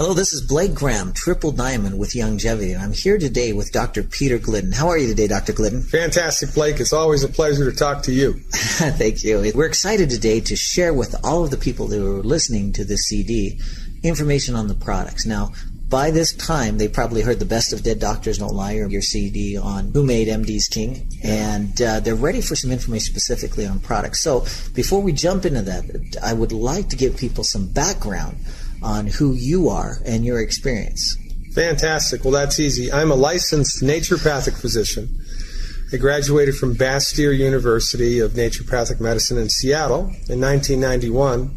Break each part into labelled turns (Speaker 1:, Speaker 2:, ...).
Speaker 1: Hello, this is Blake Graham, Triple Diamond with Longevity, and I'm here today with Dr. Peter Glidden. How are you today, Dr. Glidden?
Speaker 2: Fantastic, Blake. It's always a pleasure to talk to you.
Speaker 1: Thank you. We're excited today to share with all of the people that are listening to this CD information on the products. Now, by this time, they probably heard the Best of Dead Doctors Don't Lie, or your CD on Who Made MD's King, and they're ready for some information specifically on products. So before we jump into that, I would like to give people some background on who you are and your experience.
Speaker 2: Fantastic. Well, that's easy. I'm a licensed naturopathic physician. I graduated from Bastyr University of Naturopathic Medicine in Seattle in 1991.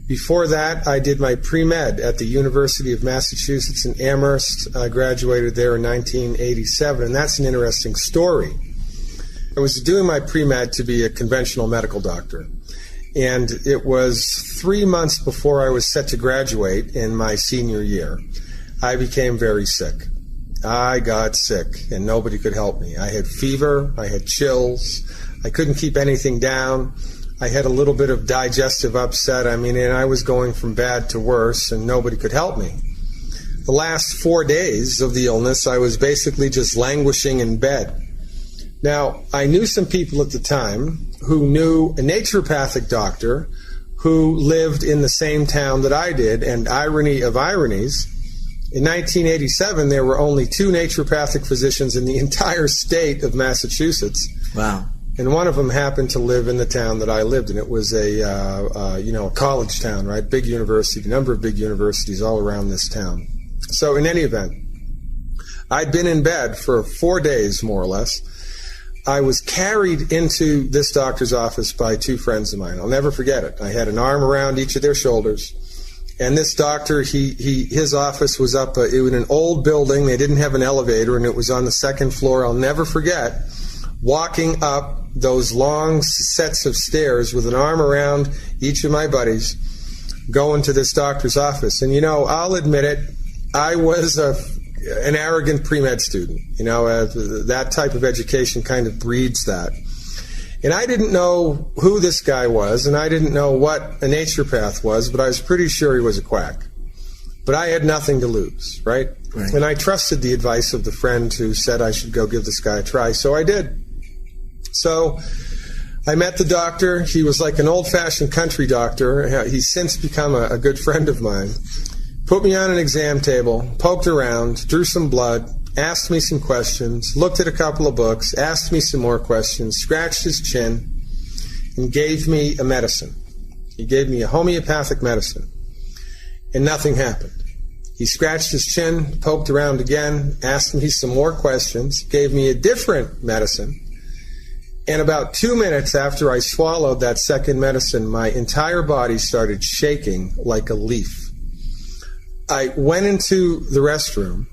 Speaker 2: Before that, I did my pre-med at the University of Massachusetts in Amherst. I graduated there in 1987, and that's an interesting story. I was doing my pre-med to be a conventional medical doctor, and it was 3 months before I was set to graduate in my senior year. I became very sick. I got sick, and nobody could help me. I had fever, I had chills, I couldn't keep anything down. I had a little bit of digestive upset, and I was going from bad to worse, and nobody could help me. The last 4 days of the illness, I was basically just languishing in bed. Now, I knew some people at the time who knew a naturopathic doctor who lived in the same town that I did, and irony of ironies, in 1987, there were only 2 naturopathic physicians in the entire state of Massachusetts.
Speaker 1: Wow.
Speaker 2: And one of them happened to live in the town that I lived in. It was a college town, right? Big university, number of big universities all around this town. So in any event, I'd been in bed for 4 days, more or less. I was carried into this doctor's office by 2 friends of mine. I'll never forget it. I had an arm around each of their shoulders. And this doctor, his office was up in an old building. They didn't have an elevator, and it was on the 2nd floor. I'll never forget walking up those long sets of stairs with an arm around each of my buddies, going to this doctor's office. And, I'll admit it, I was an arrogant pre-med student. That type of education kind of breeds that. And I didn't know who this guy was, and I didn't know what a naturopath was, but I was pretty sure he was a quack. But I had nothing to lose, right? And I trusted the advice of the friend who said I should go give this guy a try, so I did. So I met the doctor. He was like an old-fashioned country doctor. He's since become a good friend of mine. Put me on an exam table, poked around, drew some blood, asked me some questions, looked at a couple of books, asked me some more questions, scratched his chin, and gave me a medicine. He gave me a homeopathic medicine, and nothing happened. He scratched his chin, poked around again, asked me some more questions, gave me a different medicine, and about 2 minutes after I swallowed that second medicine, my entire body started shaking like a leaf. I went into the restroom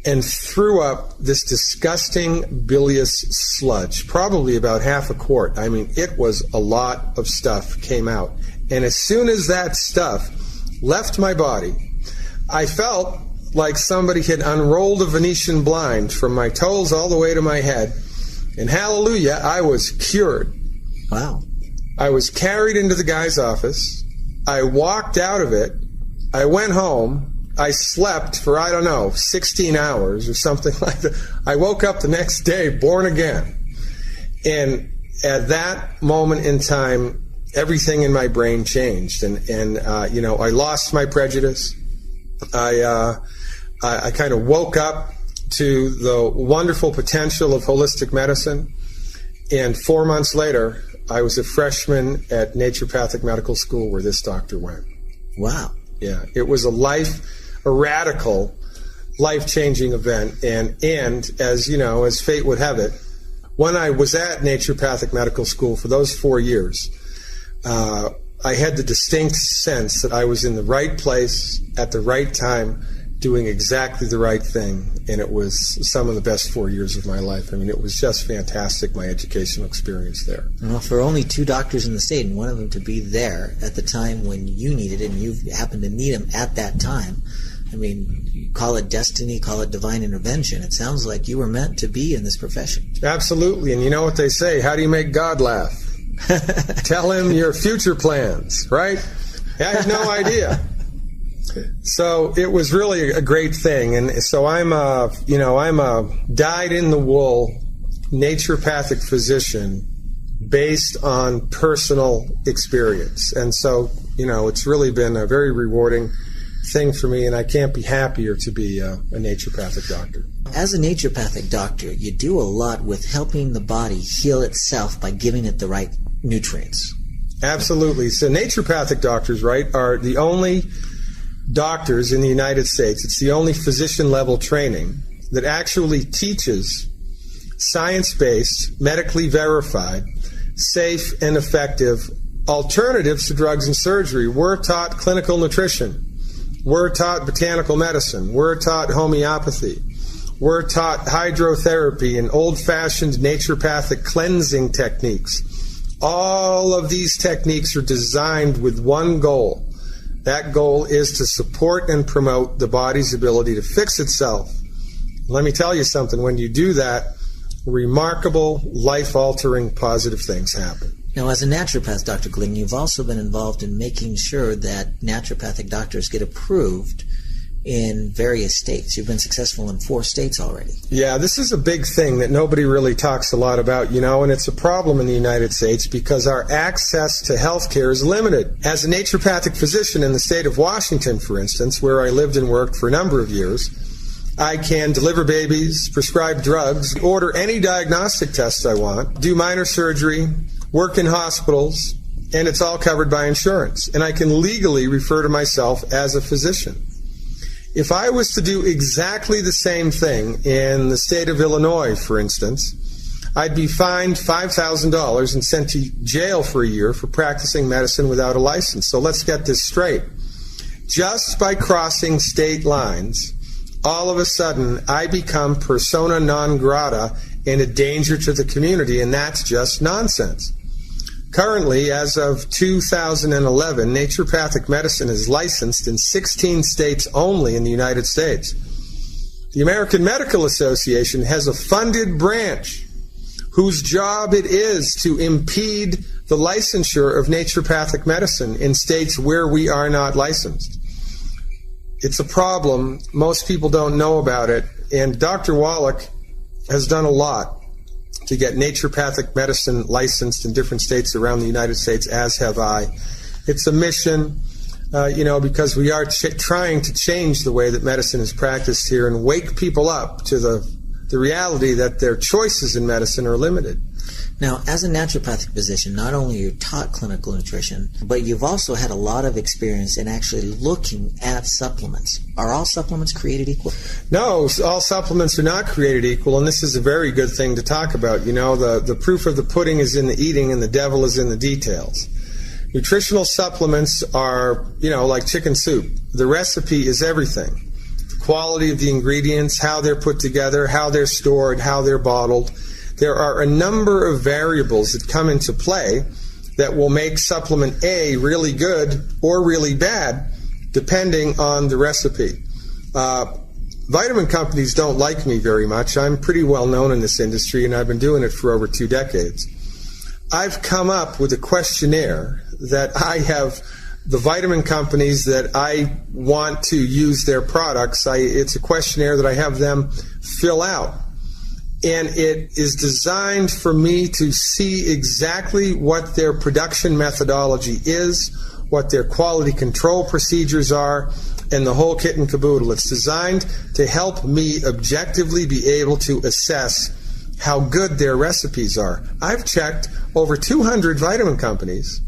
Speaker 2: and threw up this disgusting bilious sludge, probably about half a quart. It was a lot of stuff came out. And as soon as that stuff left my body, I felt like somebody had unrolled a Venetian blind from my toes all the way to my head. And hallelujah, I was cured.
Speaker 1: Wow.
Speaker 2: I was carried into the guy's office. I walked out of it. I went home. I slept for, 16 hours or something like that. I woke up the next day born again. And at that moment in time, everything in my brain changed. And I lost my prejudice. I kind of woke up to the wonderful potential of holistic medicine. And 4 months later, I was a freshman at Naturopathic Medical School where this doctor went.
Speaker 1: Wow.
Speaker 2: Yeah, it was a radical, life-changing event. And as fate would have it, when I was at Naturopathic Medical School for those 4 years, I had the distinct sense that I was in the right place at the right time, doing exactly the right thing, and it was some of the best 4 years of my life. It was just fantastic, my educational experience there.
Speaker 1: Well, for only 2 doctors in the state, and one of them to be there at the time when you needed it, and you happened to meet him at that time, you call it destiny, call it divine intervention. It sounds like you were meant to be in this profession.
Speaker 2: Absolutely, and you know what they say, how do you make God laugh? Tell him your future plans, right? I had no idea. So it was really a great thing. And so I'm a dyed-in-the-wool naturopathic physician based on personal experience. And so, it's really been a very rewarding thing for me, and I can't be happier to be a naturopathic doctor.
Speaker 1: As a naturopathic doctor, you do a lot with helping the body heal itself by giving it the right nutrients.
Speaker 2: Absolutely. So naturopathic doctors, right, are the only doctors in the United States, it's the only physician-level training that actually teaches science-based, medically verified, safe and effective alternatives to drugs and surgery. We're taught clinical nutrition. We're taught botanical medicine. We're taught homeopathy. We're taught hydrotherapy and old-fashioned naturopathic cleansing techniques. All of these techniques are designed with one goal. That goal is to support and promote the body's ability to fix itself. Let me tell you something. When you do that, remarkable, life-altering, positive things happen.
Speaker 1: Now, as a naturopath, Dr. Glidden, you've also been involved in making sure that naturopathic doctors get approved in various states. You've been successful in 4 states already.
Speaker 2: Yeah, this is a big thing that nobody really talks a lot about, and it's a problem in the United States because our access to health care is limited. As a naturopathic physician in the state of Washington, for instance, where I lived and worked for a number of years, I can deliver babies, prescribe drugs, order any diagnostic tests I want, do minor surgery, work in hospitals, and it's all covered by insurance. And I can legally refer to myself as a physician. If I was to do exactly the same thing in the state of Illinois, for instance, I'd be fined $5,000 and sent to jail for a year for practicing medicine without a license. So let's get this straight. Just by crossing state lines, all of a sudden I become persona non grata and a danger to the community, and that's just nonsense. Currently, as of 2011, naturopathic medicine is licensed in 16 states only in the United States. The American Medical Association has a funded branch whose job it is to impede the licensure of naturopathic medicine in states where we are not licensed. It's a problem. Most people don't know about it, and Dr. Wallach has done a lot to get naturopathic medicine licensed in different states around the United States, as have I. It's a mission, because we are trying to change the way that medicine is practiced here and wake people up to the reality that their choices in medicine are limited.
Speaker 1: Now, as a naturopathic physician, not only are you taught clinical nutrition, but you've also had a lot of experience in actually looking at supplements. Are all supplements created equal? No,
Speaker 2: all supplements are not created equal, and this is a very good thing to talk about. The proof of the pudding is in the eating, and the devil is in the details. Nutritional supplements are, like chicken soup. The recipe is everything. The quality of the ingredients, how they're put together, how they're stored, how they're bottled. There are a number of variables that come into play that will make supplement A really good or really bad, depending on the recipe. Vitamin companies don't like me very much. I'm pretty well known in this industry, and I've been doing it for over 2 decades. I've come up with a questionnaire that I have the vitamin companies that I want to use their products. It's a questionnaire that I have them fill out. And it is designed for me to see exactly what their production methodology is, what their quality control procedures are, and the whole kit and caboodle. It's designed to help me objectively be able to assess how good their recipes are. I've checked over 200 vitamin companies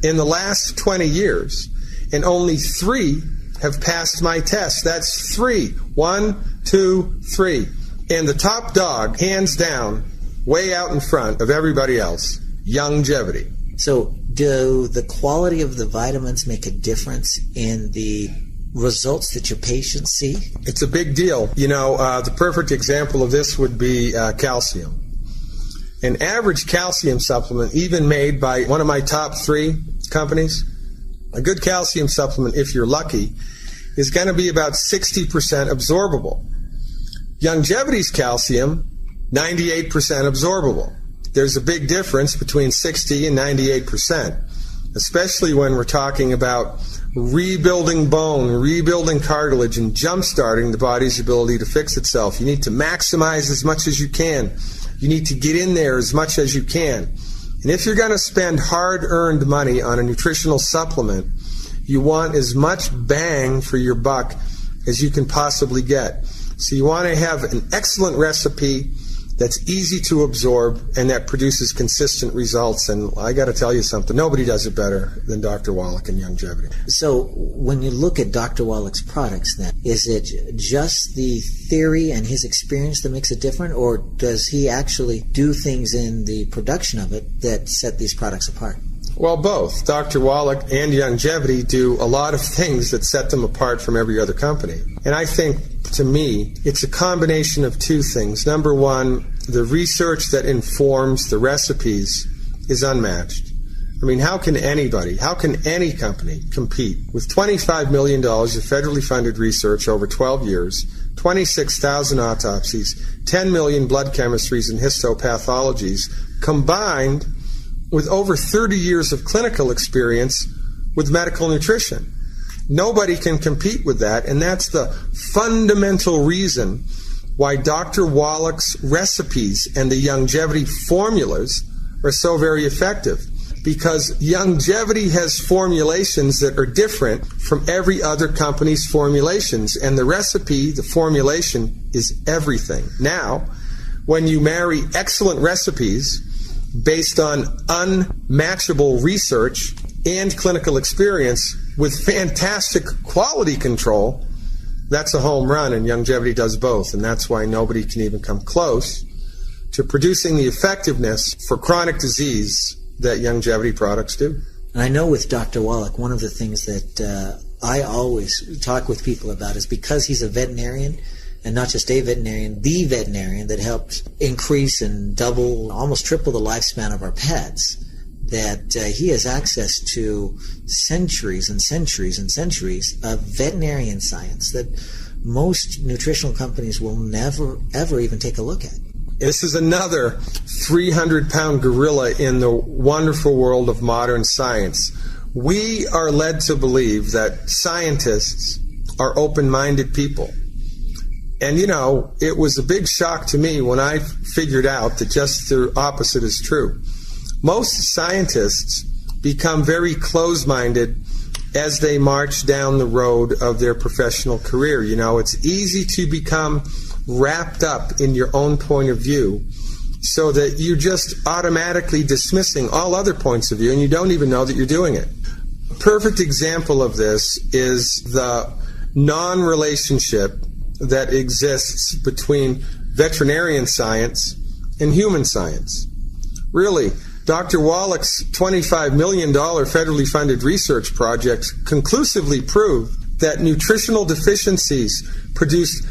Speaker 2: in the last 20 years, and only 3 have passed my test. That's 3. 1, 2, 3. And the top dog, hands down, way out in front of everybody else, longevity.
Speaker 1: So do the quality of the vitamins make a difference in the results that your patients see?
Speaker 2: It's a big deal. The perfect example of this would be calcium. An average calcium supplement, even made by one of my top 3 companies, a good calcium supplement, if you're lucky, is going to be about 60% absorbable. Longevity's calcium, 98% absorbable. There's a big difference between 60 and 98%, especially when we're talking about rebuilding bone, rebuilding cartilage, and jump-starting the body's ability to fix itself. You need to maximize as much as you can. You need to get in there as much as you can. And if you're going to spend hard-earned money on a nutritional supplement, you want as much bang for your buck as you can possibly get. So you want to have an excellent recipe that's easy to absorb and that produces consistent results. And I got to tell you something, nobody does it better than Dr. Wallach and Youngevity.
Speaker 1: So when you look at Dr. Wallach's products then, is it just the theory and his experience that makes it different, or does he actually do things in the production of it that set these products apart?
Speaker 2: Well, both. Dr. Wallach and Youngevity do a lot of things that set them apart from every other company. And I think, to me, it's a combination of two things. Number one, the research that informs the recipes is unmatched. I mean, how can any company compete with $25 million of federally funded research over 12 years, 26,000 autopsies, 10 million blood chemistries and histopathologies, combined with over 30 years of clinical experience with medical nutrition? Nobody can compete with that, and that's the fundamental reason why Dr. Wallach's recipes and the Youngevity formulas are so very effective. Because Youngevity has formulations that are different from every other company's formulations, and the recipe, the formulation, is everything. Now, when you marry excellent recipes based on unmatchable research and clinical experience with fantastic quality control, that's a home run, and Youngevity does both, and that's why nobody can even come close to producing the effectiveness for chronic disease that Youngevity products do.
Speaker 1: And I know with Dr. Wallach, one of the things that I always talk with people about is because he's a veterinarian, and not just a veterinarian, the veterinarian that helps increase and double, almost triple the lifespan of our pets, that he has access to centuries and centuries and centuries of veterinarian science that most nutritional companies will never, ever even take a look at.
Speaker 2: This is another 300-pound gorilla in the wonderful world of modern science. We are led to believe that scientists are open-minded people. And, you know, it was a big shock to me when I figured out that just the opposite is true. Most scientists become very close-minded as they march down the road of their professional career. You know, it's easy to become wrapped up in your own point of view so that you're just automatically dismissing all other points of view and you don't even know that you're doing it. A perfect example of this is the non-relationship that exists between veterinarian science and human science. Really, Dr. Wallach's $25 million federally funded research project conclusively proved that nutritional deficiencies produce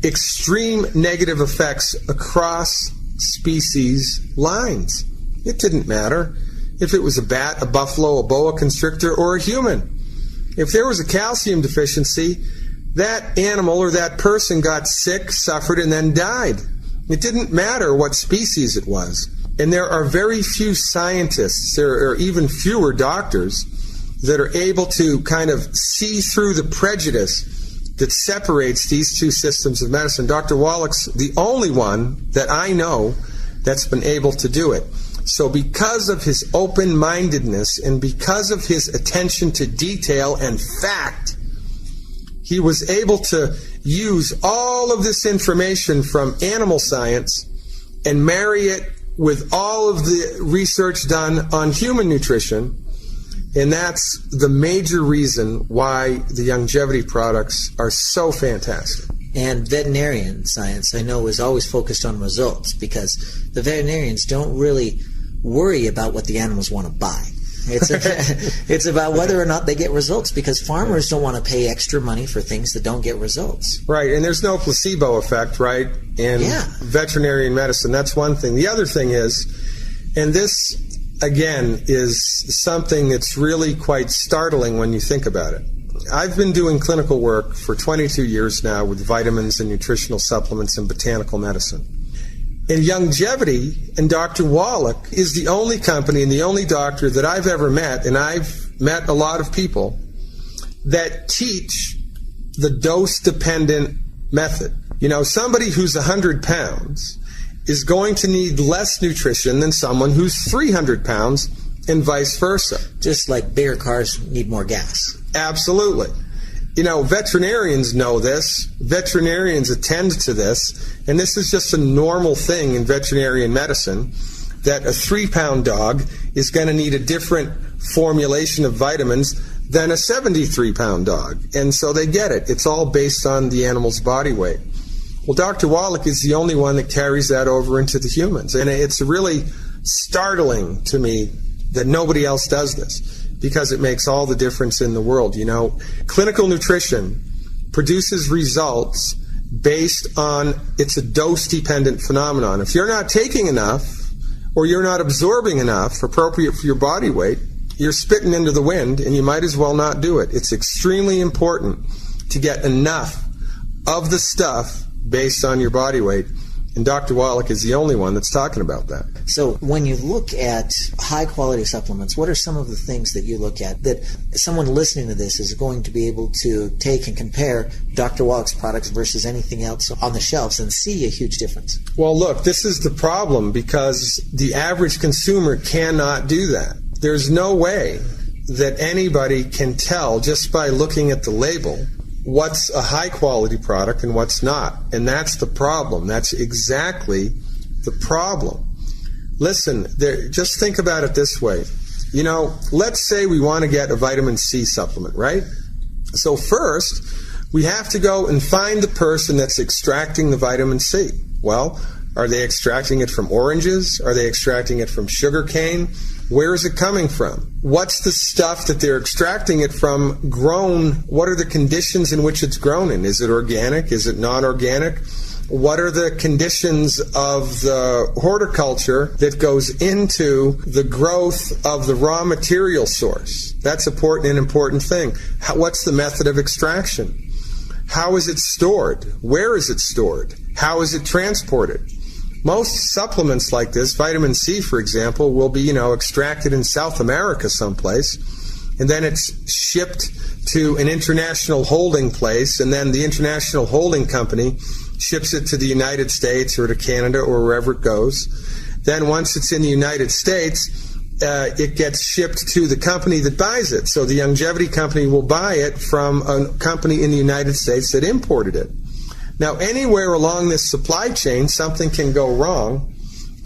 Speaker 2: extreme negative effects across species lines. It didn't matter if it was a bat, a buffalo, a boa constrictor, or a human. If there was a calcium deficiency, that animal or that person got sick, suffered, and then died. It didn't matter what species it was. And there are very few scientists, there are even fewer doctors, that are able to kind of see through the prejudice that separates these two systems of medicine. Dr. Wallach's the only one that I know that's been able to do it. So because of his open-mindedness and because of his attention to detail and fact, he was able to use all of this information from animal science and marry it with all of the research done on human nutrition. And that's the major reason why the Youngevity products are so fantastic.
Speaker 1: And veterinarian science, I know, is always focused on results because the veterinarians don't really worry about what the animals want to buy. It's about whether or not they get results because farmers don't want to pay extra money for things that don't get results.
Speaker 2: Right, and there's no placebo effect, right, in veterinarian medicine. That's one thing. The other thing is, and this, again, is something that's really quite startling when you think about it. I've been doing clinical work for 22 years now with vitamins and nutritional supplements and botanical medicine. And Youngevity and Dr. Wallach is the only company and the only doctor that I've ever met, and I've met a lot of people, that teach the dose-dependent method. You know, somebody who's 100 pounds is going to need less nutrition than someone who's 300 pounds and vice versa.
Speaker 1: Just like bigger cars need more gas.
Speaker 2: Absolutely. You know, veterinarians know this. Veterinarians attend to this. And this is just a normal thing in veterinarian medicine, that a 3-pound dog is going to need a different formulation of vitamins than a 73-pound dog. And so they get it. It's all based on the animal's body weight. Well, Dr. Wallach is the only one that carries that over into the humans. And it's really startling to me that nobody else does this, because it makes all the difference in the world. You know, clinical nutrition produces results based on, it's a dose-dependent phenomenon. If you're not taking enough, or you're not absorbing enough appropriate for your body weight, you're spitting into the wind, and you might as well not do it. It's extremely important to get enough of the stuff based on your body weight, and Dr. Wallach is the only one that's talking about that.
Speaker 1: So when you look at high-quality supplements, what are some of the things that you look at that someone listening to this is going to be able to take and compare Dr. Wallach's products versus anything else on the shelves and see a huge difference?
Speaker 2: Well, look, this is the problem, because the average consumer cannot do that. There's no way that anybody can tell just by looking at the label what's a high-quality product and what's not. And that's the problem. That's exactly the problem. Listen, just think about it this way. You know, let's say we want to get a vitamin C supplement, right? So first, we have to go and find the person that's extracting the vitamin C. Well, are they extracting it from oranges? Are they extracting it from sugar cane? Where is it coming from? What's the stuff that they're extracting it from grown? What are the conditions in which it's grown in? Is it organic? Is it non-organic? What are the conditions of the horticulture that goes into the growth of the raw material source? That's an important thing. What's the method of extraction? How is it stored? Where is it stored? How is it transported? Most supplements like this, vitamin C, for example, will be, extracted in South America someplace, and then it's shipped to an international holding place, and then the international holding company ships it to the United States or to Canada or wherever it goes. Then once it's in the United States, it gets shipped to the company that buys it. So the longevity company will buy it from a company in the United States that imported it. Now, anywhere along this supply chain, something can go wrong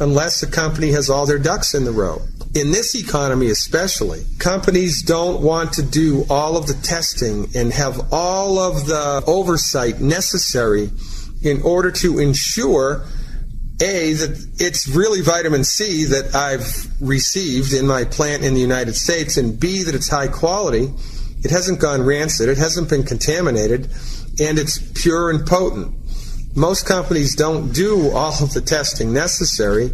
Speaker 2: unless the company has all their ducks in the row. In this economy especially, companies don't want to do all of the testing and have all of the oversight necessary in order to ensure, A, that it's really vitamin C that I've received in my plant in the United States, and B, that it's high quality, it hasn't gone rancid, it hasn't been contaminated, and it's pure and potent. Most companies don't do all of the testing necessary,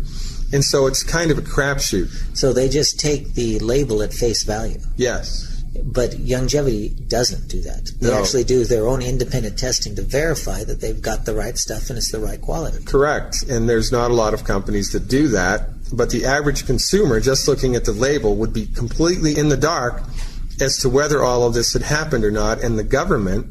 Speaker 2: and so it's kind of a crapshoot.
Speaker 1: So they just take the label at face value.
Speaker 2: Yes.
Speaker 1: But longevity doesn't do that. They actually do their own independent testing to verify that they've got the right stuff and it's the right quality.
Speaker 2: Correct. And there's not a lot of companies that do that. But the average consumer, just looking at the label, would be completely in the dark as to whether all of this had happened or not. And the government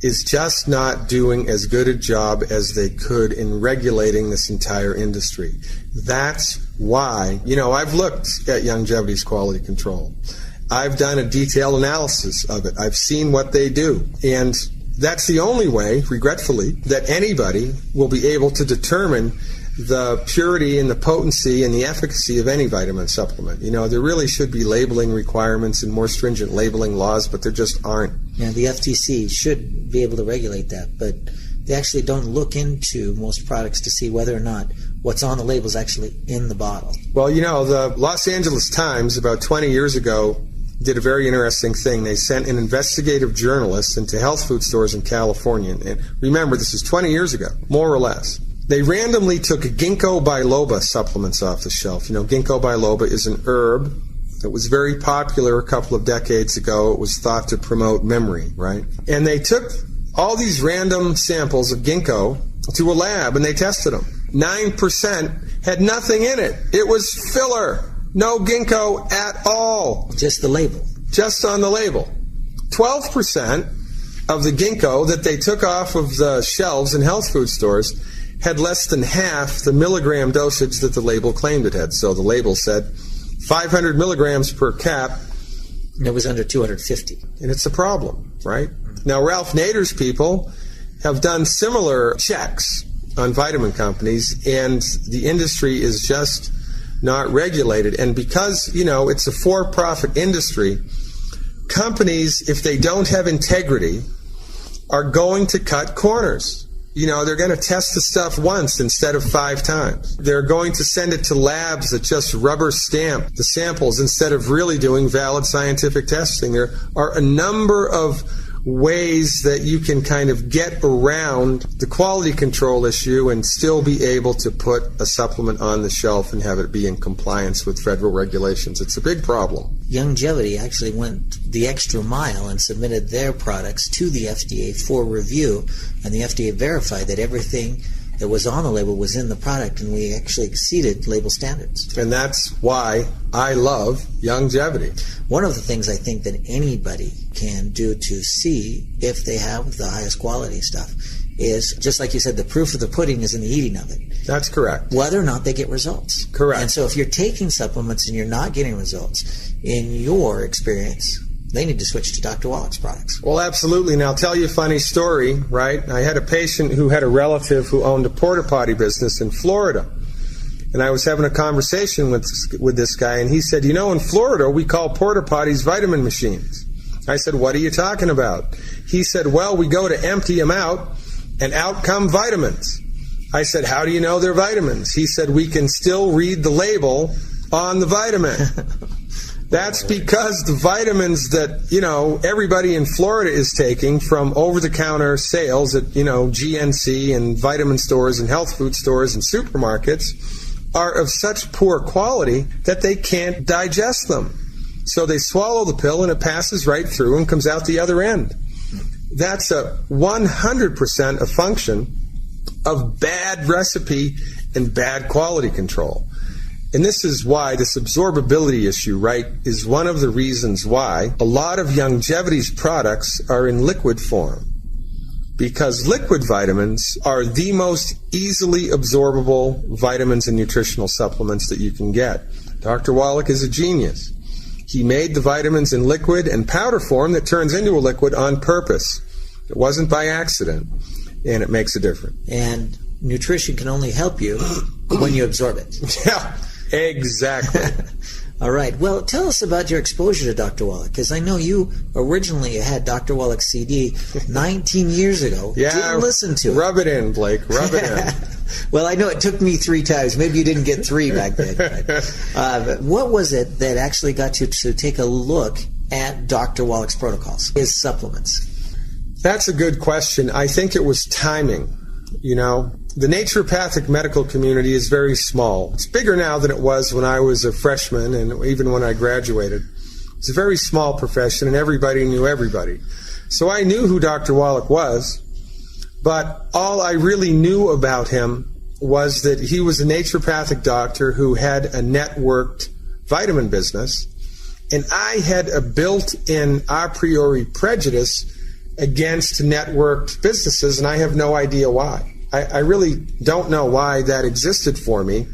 Speaker 2: is just not doing as good a job as they could in regulating this entire industry. That's why, I've looked at Longevity's quality control. I've done a detailed analysis of it. I've seen what they do. And that's the only way, regretfully, that anybody will be able to determine the purity and the potency and the efficacy of any vitamin supplement. There really should be labeling requirements and more stringent labeling laws, but there just aren't.
Speaker 1: Yeah, the FTC should be able to regulate that, but they actually don't look into most products to see whether or not what's on the label is actually in the bottle.
Speaker 2: Well, the Los Angeles Times about 20 years ago did a very interesting thing. They sent an investigative journalist into health food stores in California. And remember, this is 20 years ago, more or less. They randomly took ginkgo biloba supplements off the shelf. Ginkgo biloba is an herb that was very popular a couple of decades ago. It was thought to promote memory, right? And they took all these random samples of ginkgo to a lab and they tested them. 9% had nothing in it. It was filler. No ginkgo at all.
Speaker 1: Just the label.
Speaker 2: Just on the label. 12% of the ginkgo that they took off of the shelves in health food stores had less than half the milligram dosage that the label claimed it had. So the label said 500 milligrams per cap.
Speaker 1: And it was under 250.
Speaker 2: And it's a problem, right? Now, Ralph Nader's people have done similar checks on vitamin companies, and the industry is just not regulated. And because, it's a for-profit industry, companies, if they don't have integrity, are going to cut corners. They're going to test the stuff once instead of 5 times. They're going to send it to labs that just rubber stamp the samples instead of really doing valid scientific testing. There are a number of ways that you can kind of get around the quality control issue and still be able to put a supplement on the shelf and have it be in compliance with federal regulations. It's a big problem.
Speaker 1: Youngevity actually went the extra mile and submitted their products to the FDA for review, and the FDA verified that everything that was on the label was in the product, and we actually exceeded label standards.
Speaker 2: And that's why I love Youngevity.
Speaker 1: One of the things I think that anybody can do to see if they have the highest quality stuff is, just like you said, the proof of the pudding is in the eating of it.
Speaker 2: That's correct.
Speaker 1: Whether or not they get results.
Speaker 2: Correct.
Speaker 1: And so if you're taking supplements and you're not getting results, in your experience, they need to switch to Dr. Wallach's products.
Speaker 2: Well, absolutely. And I'll tell you a funny story, right? I had a patient who had a relative who owned a porta potty business in Florida. And I was having a conversation with this guy, and he said, in Florida, we call porta potties vitamin machines. I said, what are you talking about? He said, well, we go to empty them out, and out come vitamins. I said, how do you know they're vitamins? He said, we can still read the label on the vitamin. That's because the vitamins that, everybody in Florida is taking from over-the-counter sales at, GNC and vitamin stores and health food stores and supermarkets are of such poor quality that they can't digest them. So they swallow the pill and it passes right through and comes out the other end. That's a 100% a function of bad recipe and bad quality control. And this is why this absorbability issue, right, is one of the reasons why a lot of Youngevity's products are in liquid form. Because liquid vitamins are the most easily absorbable vitamins and nutritional supplements that you can get. Dr. Wallach is a genius. He made the vitamins in liquid and powder form that turns into a liquid on purpose. It wasn't by accident, and it makes a difference.
Speaker 1: And nutrition can only help you when you absorb it.
Speaker 2: Yeah. Exactly.
Speaker 1: All right. Well, tell us about your exposure to Dr. Wallach, because I know you originally had Dr. Wallach's CD 19 years ago.
Speaker 2: Yeah.
Speaker 1: Didn't listen to it.
Speaker 2: Rub it in, Blake. Rub it in.
Speaker 1: Well, I know it took me 3 times. Maybe you didn't get 3 back then. But what was it that actually got you to take a look at Dr. Wallach's protocols, his supplements?
Speaker 2: That's a good question. I think it was timing. The naturopathic medical community is very small. It's bigger now than it was when I was a freshman and even when I graduated. It's a very small profession and everybody knew everybody. So I knew who Dr. Wallach was, but all I really knew about him was that he was a naturopathic doctor who had a networked vitamin business, and I had a built-in a priori prejudice against networked businesses, and I have no idea why. I really don't know why that existed for me,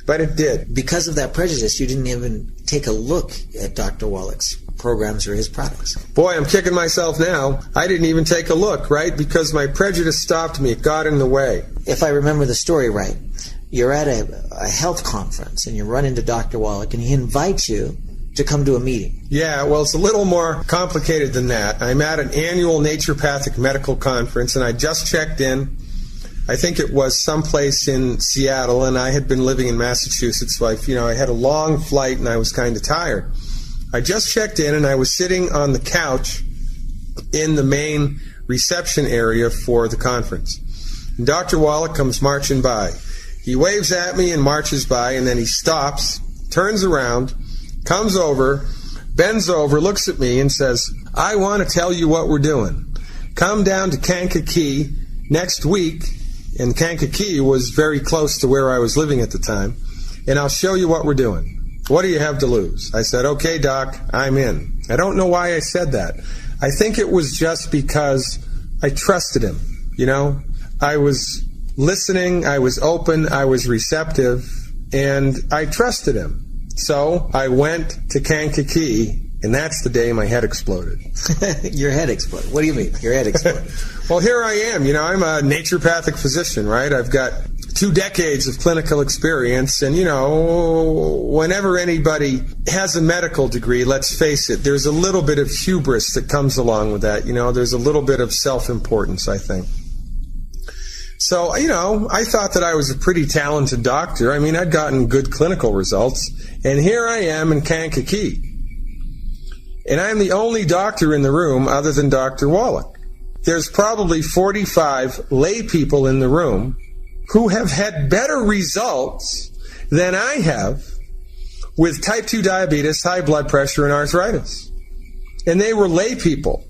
Speaker 2: but it did.
Speaker 1: Because of that prejudice, you didn't even take a look at Dr. Wallach's programs or his products.
Speaker 2: Boy, I'm kicking myself now. I didn't even take a look, right? Because my prejudice stopped me. It got in the way.
Speaker 1: If I remember the story right, you're at a health conference and you run into Dr. Wallach and he invites you to come to a meeting.
Speaker 2: Yeah, well, it's a little more complicated than that. I'm at an annual naturopathic medical conference and I just checked in. I think it was someplace in Seattle, and I had been living in Massachusetts, so I had a long flight and I was kind of tired. I just checked in and I was sitting on the couch in the main reception area for the conference. And Dr. Wallach comes marching by. He waves at me and marches by, and then he stops, turns around, comes over, bends over, looks at me and says, I want to tell you what we're doing. Come down to Kankakee next week. And Kankakee was very close to where I was living at the time. And I'll show you what we're doing. What do you have to lose? I said, okay, Doc, I'm in. I don't know why I said that. I think it was just because I trusted him. I was listening, I was open, I was receptive, and I trusted him. So I went to Kankakee, and that's the day my head exploded.
Speaker 1: Your head exploded? What do you mean, your head exploded?
Speaker 2: Well, here I am. I'm a naturopathic physician, right? I've got 2 decades of clinical experience, and, whenever anybody has a medical degree, let's face it, there's a little bit of hubris that comes along with that. There's a little bit of self-importance, I think. So, I thought that I was a pretty talented doctor. I'd gotten good clinical results, and here I am in Kankakee. And I'm the only doctor in the room other than Dr. Wallach. There's probably 45 lay people in the room who have had better results than I have with type 2 diabetes, high blood pressure, and arthritis. And they were lay people.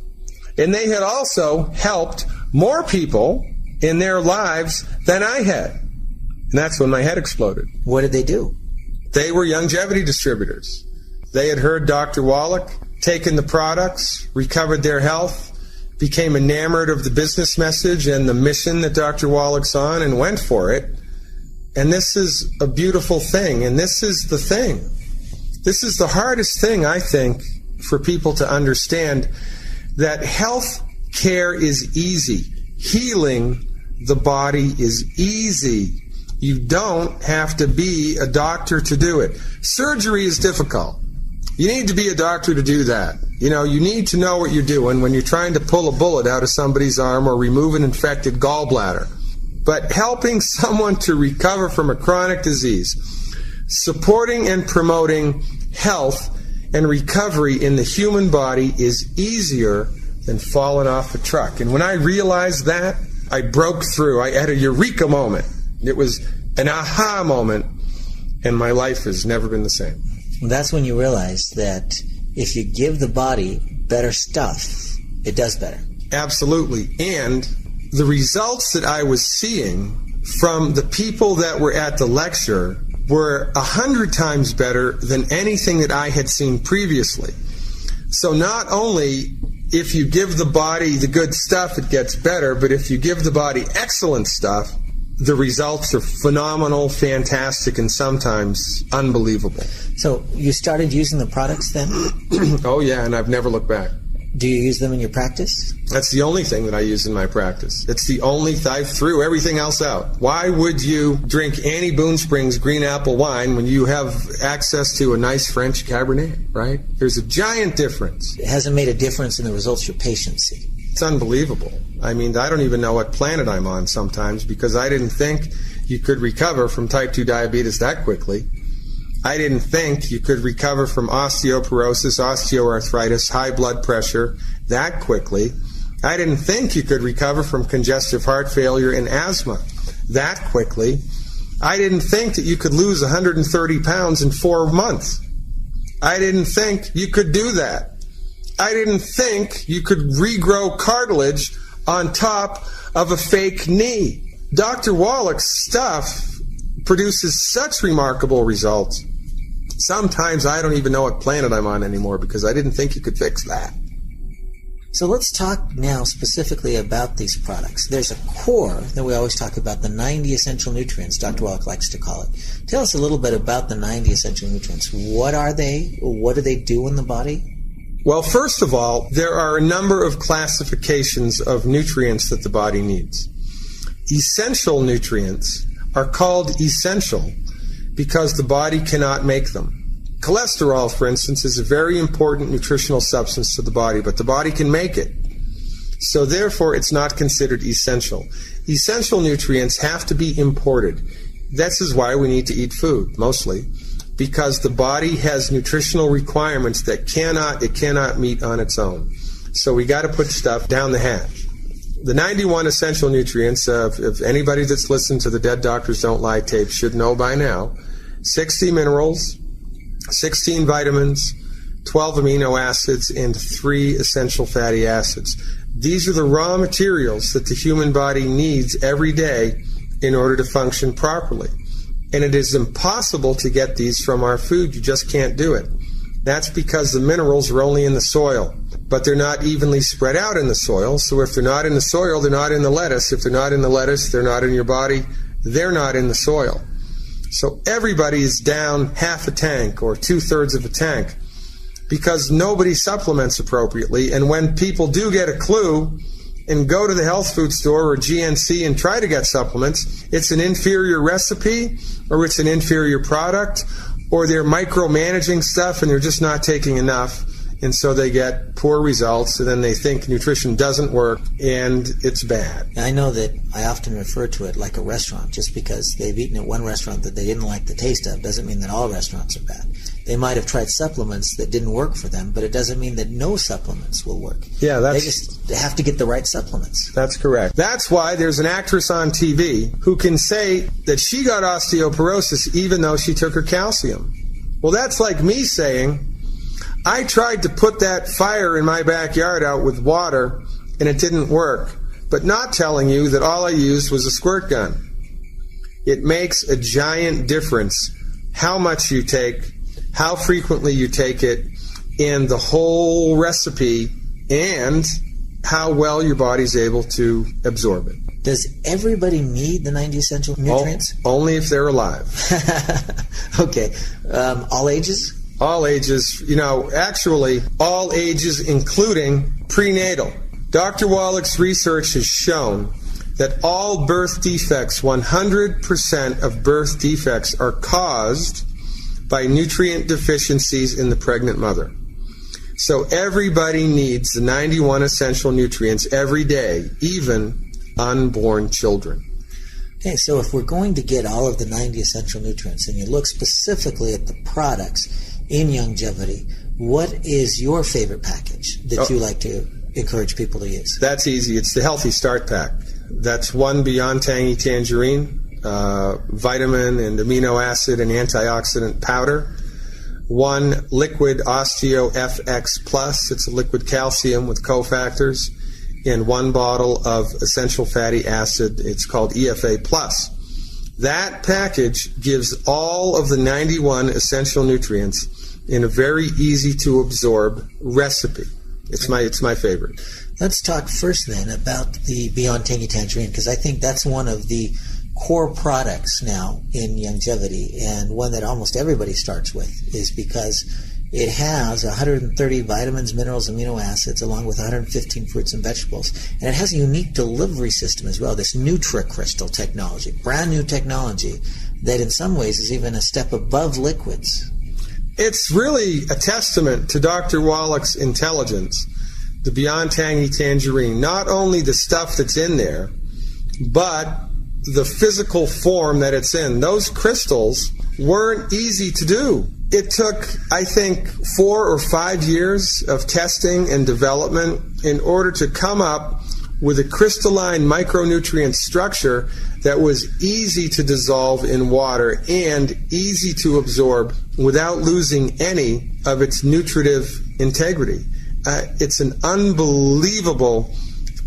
Speaker 2: And they had also helped more people in their lives than I had. And that's when my head exploded.
Speaker 1: What did they do?
Speaker 2: They were longevity distributors. They had heard Dr. Wallach, taken the products, recovered their health, became enamored of the business message and the mission that Dr. Wallach's on, and went for it. And this is a beautiful thing. And this is the thing. This is the hardest thing, I think, for people to understand, that health care is easy. Healing the body is easy. You don't have to be a doctor to do it. Surgery is difficult. You need to be a doctor to do that. You need to know what you're doing when you're trying to pull a bullet out of somebody's arm or remove an infected gallbladder. But helping someone to recover from a chronic disease, supporting and promoting health and recovery in the human body is easier than falling off a truck. And when I realized that, I broke through. I had a eureka moment. It was an aha moment, and my life has never been the same.
Speaker 1: That's when you realize that if you give the body better stuff, it does better.
Speaker 2: Absolutely. And the results that I was seeing from the people that were at the lecture were 100 times better than anything that I had seen previously. So not only if you give the body the good stuff, it gets better, but if you give the body excellent stuff, the results are phenomenal, fantastic, and sometimes unbelievable.
Speaker 1: So you started using the products then?
Speaker 2: Oh, yeah, and I've never looked back.
Speaker 1: Do you use them in your practice?
Speaker 2: That's the only thing that I use in my practice. It's the only I threw everything else out. Why would you drink Annie Boone Springs green apple wine when you have access to a nice French Cabernet, right? There's a giant difference.
Speaker 1: It hasn't made a difference in the results your patients see.
Speaker 2: It's unbelievable. I don't even know what planet I'm on sometimes, because I didn't think you could recover from type 2 diabetes that quickly. I didn't think you could recover from osteoporosis, osteoarthritis, high blood pressure that quickly. I didn't think you could recover from congestive heart failure and asthma that quickly. I didn't think that you could lose 130 pounds in 4 months. I didn't think you could do that. I didn't think you could regrow cartilage on top of a fake knee. Dr. Wallach's stuff produces such remarkable results. Sometimes I don't even know what planet I'm on anymore, because I didn't think you could fix that.
Speaker 1: So let's talk now specifically about these products. There's a core that we always talk about, the 90 essential nutrients, Dr. Wallach likes to call it. Tell us a little bit about the 90 essential nutrients. What are they? What do they do in the body?
Speaker 2: Well, first of all, there are a number of classifications of nutrients that the body needs. Essential nutrients are called essential because the body cannot make them. Cholesterol, for instance, is a very important nutritional substance to the body, but the body can make it. So therefore, it's not considered essential. Essential nutrients have to be imported. This is why we need to eat food, mostly, because the body has nutritional requirements that it cannot meet on its own. So we got to put stuff down the hatch. The 91 essential nutrients, if anybody that's listened to the Dead Doctors Don't Lie tape should know by now, 60 minerals, 16 vitamins, 12 amino acids, and 3 essential fatty acids. These are the raw materials that the human body needs every day in order to function properly. And it is impossible to get these from our food. You just can't do it. That's because the minerals are only in the soil. but they're not evenly spread out in the soil. So if they're not in the soil, they're not in the lettuce. If they're not in the lettuce, they're not in your body. They're not in the soil. So everybody is down half a tank or 2/3 of a tank because nobody supplements appropriately. And when people do get a clue and go to the health food store or GNC and try to get supplements, it's an inferior recipe or it's an inferior product, or they're micromanaging stuff and they're just not taking enough. And so they get poor results, and then they think nutrition doesn't work, and it's bad.
Speaker 1: I know that I often refer to it like a restaurant. Just because they've eaten at one restaurant that they didn't like the taste of doesn't mean that all restaurants are bad. They might have tried supplements that didn't work for them, but it doesn't mean that no supplements will work.
Speaker 2: Yeah,
Speaker 1: they just have to get the right supplements.
Speaker 2: That's correct. That's why there's an actress on TV who can say that she got osteoporosis even though she took her calcium. Well, that's like me saying, I tried to put that fire in my backyard out with water, and it didn't work, but not telling you that all I used was a squirt gun. It makes a giant difference how much you take, how frequently you take it, and the whole recipe, and how well your body's able to absorb it.
Speaker 1: Does everybody need the 90 essential nutrients?
Speaker 2: Only if they're alive.
Speaker 1: Okay. All ages?
Speaker 2: All ages, actually all ages including prenatal. Dr. Wallach's research has shown that all birth defects, 100% of birth defects, are caused by nutrient deficiencies in the pregnant mother. So everybody needs the 91 essential nutrients every day, even unborn children.
Speaker 1: Okay, so if we're going to get all of the 90 essential nutrients, and you look specifically at the products in longevity, what is your favorite package that you like to encourage people to use?
Speaker 2: That's easy. It's the Healthy Start Pack. That's one Beyond Tangy Tangerine, vitamin and amino acid and antioxidant powder. One liquid Osteo FX Plus. It's a liquid calcium with cofactors. And one bottle of essential fatty acid. It's called EFA Plus. That package gives all of the 91 essential nutrients in a very easy to absorb recipe. It's my favorite.
Speaker 1: Let's talk first then about the Beyond Tangy Tangerine, because I think that's one of the core products now in longevity, and one that almost everybody starts with, is because it has 130 vitamins, minerals, amino acids, along with 115 fruits and vegetables. And it has a unique delivery system as well, this NutriCrystal technology, brand new technology that in some ways is even a step above liquids.
Speaker 2: It's really a testament to Dr. Wallach's intelligence, the Beyond Tangy Tangerine. Not only the stuff that's in there, but the physical form that it's in. Those crystals weren't easy to do. It took, I think, 4 or 5 years of testing and development in order to come up with a crystalline micronutrient structure that was easy to dissolve in water and easy to absorb without losing any of its nutritive integrity. It's an unbelievable,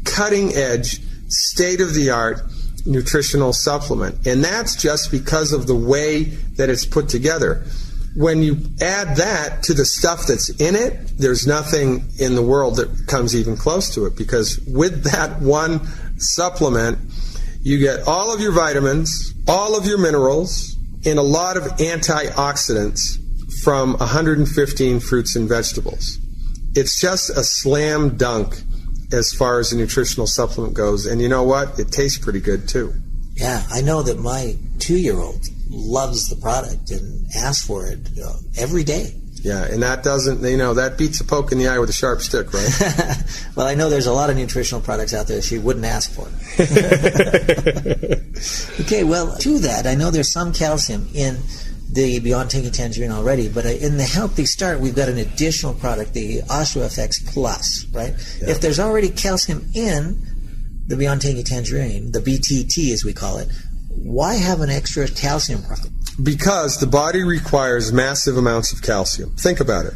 Speaker 2: cutting-edge, state-of-the-art nutritional supplement. And that's just because of the way that it's put together. When you add that to the stuff that's in it, there's nothing in the world that comes even close to it, because with that one supplement, you get all of your vitamins, all of your minerals, and a lot of antioxidants from 115 fruits and vegetables. It's just a slam dunk as far as a nutritional supplement goes. And you know what? It tastes pretty good, too.
Speaker 1: Yeah, I know that my 2-year-old loves the product and asks for it every day.
Speaker 2: Yeah, and that doesn't, that beats a poke in the eye with a sharp stick, right?
Speaker 1: Well, I know there's a lot of nutritional products out there that she wouldn't ask for. Okay, well, to that, I know there's some calcium in the Beyond Tangy Tangerine already, but in the Healthy Start, we've got an additional product, the OsteoFX Plus, right? Yeah. If there's already calcium in the Beyond Tangy Tangerine, the BTT as we call it, why have an extra calcium product?
Speaker 2: Because the body requires massive amounts of calcium. Think about it.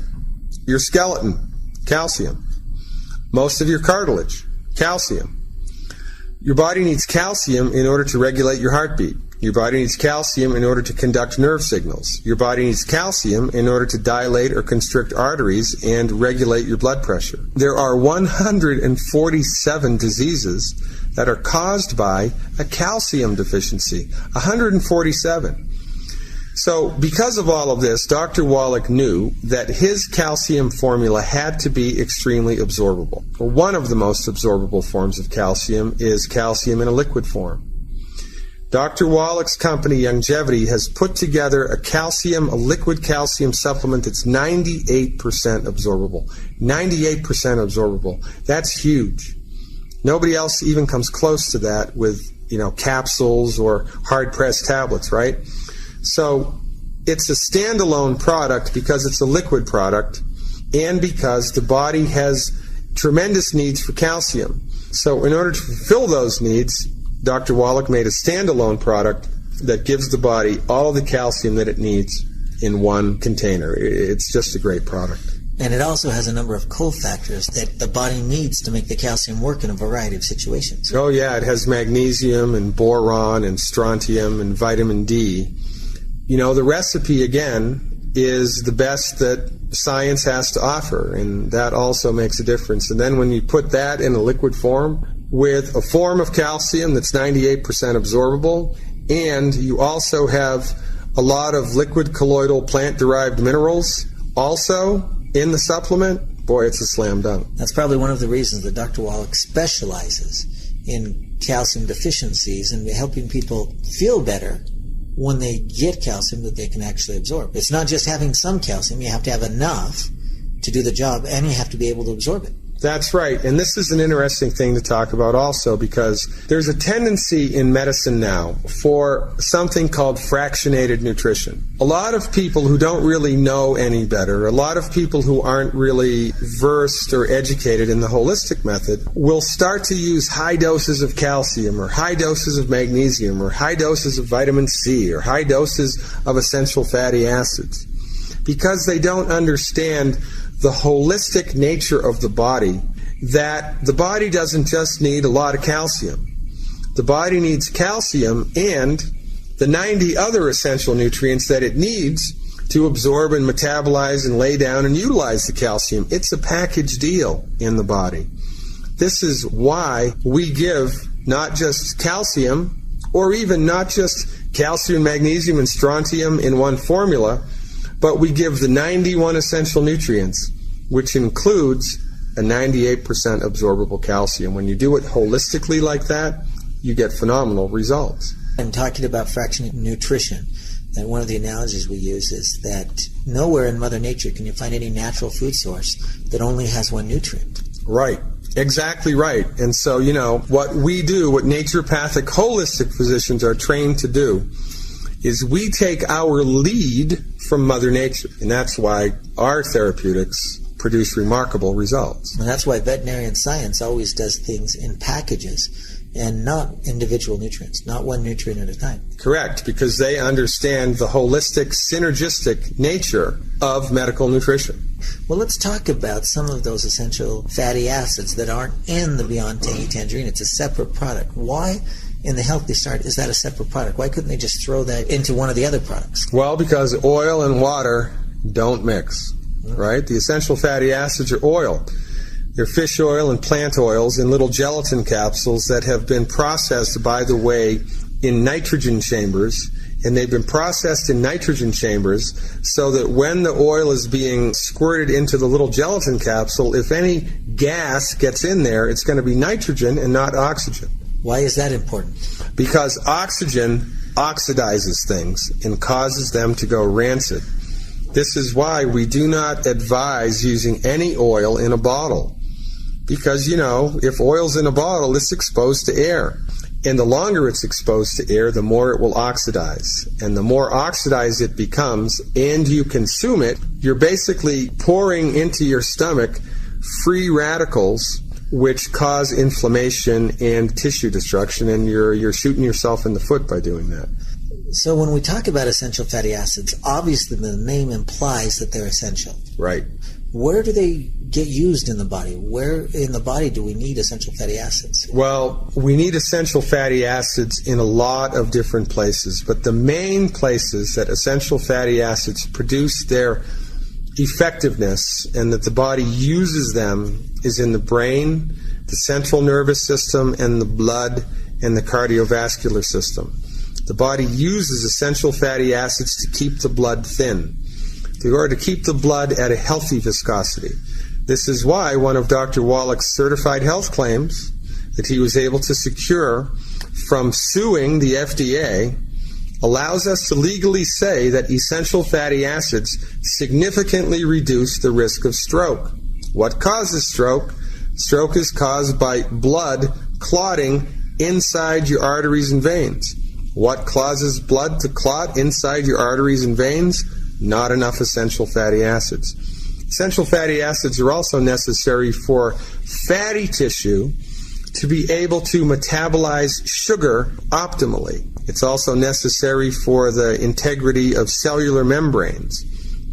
Speaker 2: Your skeleton, calcium. Most of your cartilage, calcium. Your body needs calcium in order to regulate your heartbeat. Your body needs calcium in order to conduct nerve signals. Your body needs calcium in order to dilate or constrict arteries and regulate your blood pressure. There are 147 diseases that are caused by a calcium deficiency. 147. So because of all of this, Dr. Wallach knew that his calcium formula had to be extremely absorbable. One of the most absorbable forms of calcium is calcium in a liquid form. Dr. Wallach's company, Longevity, has put together a liquid calcium supplement that's 98% absorbable. 98% absorbable. That's huge. Nobody else even comes close to that with, capsules or hard-pressed tablets, right? So it's a standalone product because it's a liquid product and because the body has tremendous needs for calcium. So in order to fulfill those needs, Dr. Wallach made a standalone product that gives the body all the calcium that it needs in one container. It's just a great product.
Speaker 1: And it also has a number of cofactors that the body needs to make the calcium work in a variety of situations.
Speaker 2: Oh, yeah. It has magnesium and boron and strontium and vitamin D. The recipe, again, is the best that science has to offer, and that also makes a difference. And then when you put that in a liquid form, with a form of calcium that's 98% absorbable, and you also have a lot of liquid colloidal plant-derived minerals also in the supplement, boy, it's a slam dunk.
Speaker 1: That's probably one of the reasons that Dr. Wallach specializes in calcium deficiencies and helping people feel better when they get calcium that they can actually absorb. It's not just having some calcium, you have to have enough to do the job, and you have to be able to absorb it.
Speaker 2: That's right, and this is an interesting thing to talk about also because there's a tendency in medicine now for something called fractionated nutrition. A lot of people who don't really know any better, a lot of people who aren't really versed or educated in the holistic method will start to use high doses of calcium or high doses of magnesium or high doses of vitamin C or high doses of essential fatty acids because they don't understand the holistic nature of the body, that the body doesn't just need a lot of calcium. The body needs calcium and the 90 other essential nutrients that it needs to absorb and metabolize and lay down and utilize the calcium. It's a package deal in the body. This is why we give not just calcium or even not just calcium, magnesium, and strontium in one formula, but we give the 91 essential nutrients, which includes a 98% absorbable calcium. When you do it holistically like that, you get phenomenal results.
Speaker 1: And talking about fractionated nutrition, and one of the analogies we use is that nowhere in Mother Nature can you find any natural food source that only has one nutrient.
Speaker 2: Right. Exactly right. And so, what we do, what naturopathic holistic physicians are trained to do, is we take our lead from Mother Nature. And that's why our therapeutics produce remarkable results.
Speaker 1: And that's why veterinarian science always does things in packages and not individual nutrients, not one nutrient at a time.
Speaker 2: Correct, because they understand the holistic, synergistic nature of medical nutrition.
Speaker 1: Well, let's talk about some of those essential fatty acids that aren't in the Beyond Tangy Tangerine. It's a separate product. Why, in the Healthy Start, is that a separate product? Why couldn't they just throw that into one of the other products?
Speaker 2: Well, because oil and water don't mix, right? The essential fatty acids are oil. They're fish oil and plant oils in little gelatin capsules that have been processed, by the way, in nitrogen chambers. And they've been processed in nitrogen chambers so that when the oil is being squirted into the little gelatin capsule, if any gas gets in there, it's going to be nitrogen and not oxygen.
Speaker 1: Why is that important?
Speaker 2: Because oxygen oxidizes things and causes them to go rancid. This is why we do not advise using any oil in a bottle. Because, if oil's in a bottle, it's exposed to air. And the longer it's exposed to air, the more it will oxidize. And the more oxidized it becomes, and you consume it, you're basically pouring into your stomach free radicals which cause inflammation and tissue destruction, and you're shooting yourself in the foot by doing that.
Speaker 1: So when we talk about essential fatty acids, obviously the name implies that they're essential.
Speaker 2: Right.
Speaker 1: where do they get used in the body? Where in the body do we need essential fatty acids?
Speaker 2: Well, we need essential fatty acids in a lot of different places, but the main places that essential fatty acids produce their effectiveness and that the body uses them is in the brain, the central nervous system, and the blood and the cardiovascular system. The body uses essential fatty acids to keep the blood thin, in order to keep the blood at a healthy viscosity. This is why one of Dr. Wallach's certified health claims that he was able to secure from suing the FDA allows us to legally say that essential fatty acids significantly reduce the risk of stroke. What causes stroke? Stroke is caused by blood clotting inside your arteries and veins. What causes blood to clot inside your arteries and veins? Not enough essential fatty acids. Essential fatty acids are also necessary for fatty tissue to be able to metabolize sugar optimally. It's also necessary for the integrity of cellular membranes.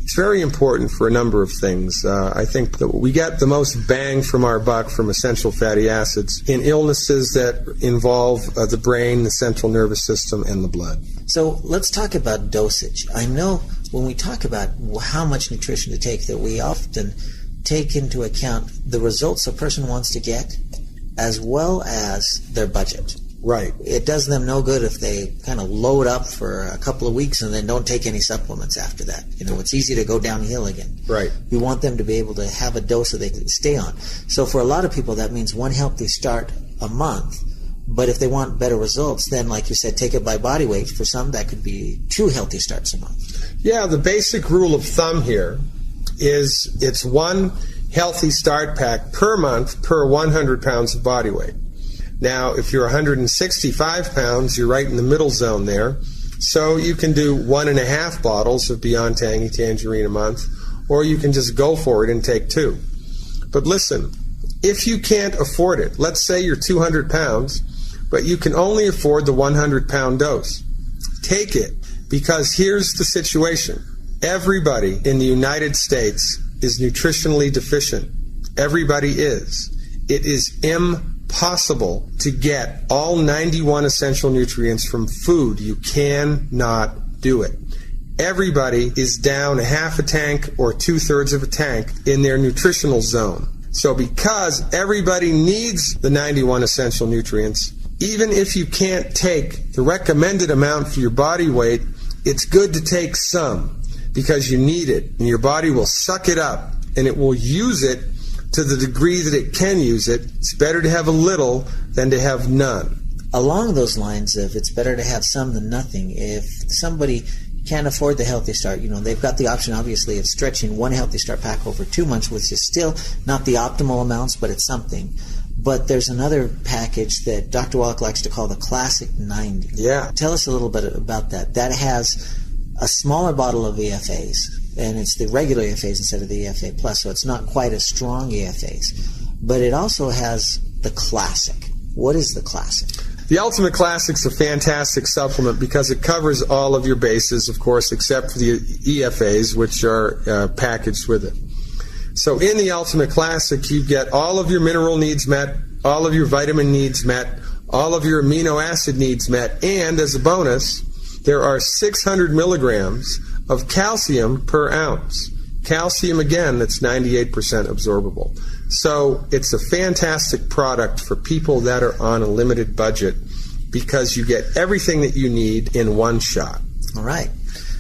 Speaker 2: It's very important for a number of things. I think that we get the most bang from our buck from essential fatty acids in illnesses that involve the brain, the central nervous system, and the blood.
Speaker 1: So let's talk about dosage. I know when we talk about how much nutrition to take that we often take into account the results a person wants to get as well as their budget.
Speaker 2: Right.
Speaker 1: It does them no good if they kind of load up for a couple of weeks and then don't take any supplements after that. You know, it's easy to go downhill again.
Speaker 2: Right.
Speaker 1: We want them to be able to have a dose that they can stay on. So for a lot of people, that means one healthy start a month. But if they want better results, then, like you said, take it by body weight. For some, that could be 2 healthy starts a month.
Speaker 2: Yeah, the basic rule of thumb here is it's 1 healthy start pack per month per 100 pounds of body weight. Now, if you're 165 pounds, you're right in the middle zone there. So you can do 1.5 bottles of Beyond Tangy Tangerine a month, or you can just go for it and take 2. But listen, if you can't afford it, let's say you're 200 pounds, but you can only afford the 100-pound dose. Take it, because here's the situation. Everybody in the United States is nutritionally deficient. Everybody is. It is impossible to get all 91 essential nutrients from food. You cannot do it. Everybody is down 1/2 a tank or 2/3 of a tank in their nutritional zone. So because everybody needs the 91 essential nutrients, even if you can't take the recommended amount for your body weight, it's good to take some because you need it, and your body will suck it up, and it will use it to the degree that it can use it. It's better to have a little than to have none.
Speaker 1: Along those lines of it's better to have some than nothing, if somebody can't afford the Healthy Start, you know, they've got the option, obviously, of stretching 1 Healthy Start pack over 2 months, which is still not the optimal amounts, but it's something. But there's another package that Dr. Wallach likes to call the Classic 90.
Speaker 2: Yeah.
Speaker 1: Tell us a little bit about that. That has a smaller bottle of EFAs, and it's the regular EFAs instead of the EFA Plus, so it's not quite as strong EFAs. But it also has the Classic. What is the Classic?
Speaker 2: The Ultimate Classic's a fantastic supplement because it covers all of your bases, of course, except for the EFAs, which are packaged with it. So in the Ultimate Classic, you get all of your mineral needs met, all of your vitamin needs met, all of your amino acid needs met, and as a bonus, there are 600 milligrams of calcium per ounce. Calcium, again, that's 98% absorbable. So it's a fantastic product for people that are on a limited budget because you get everything that you need in one shot.
Speaker 1: All right.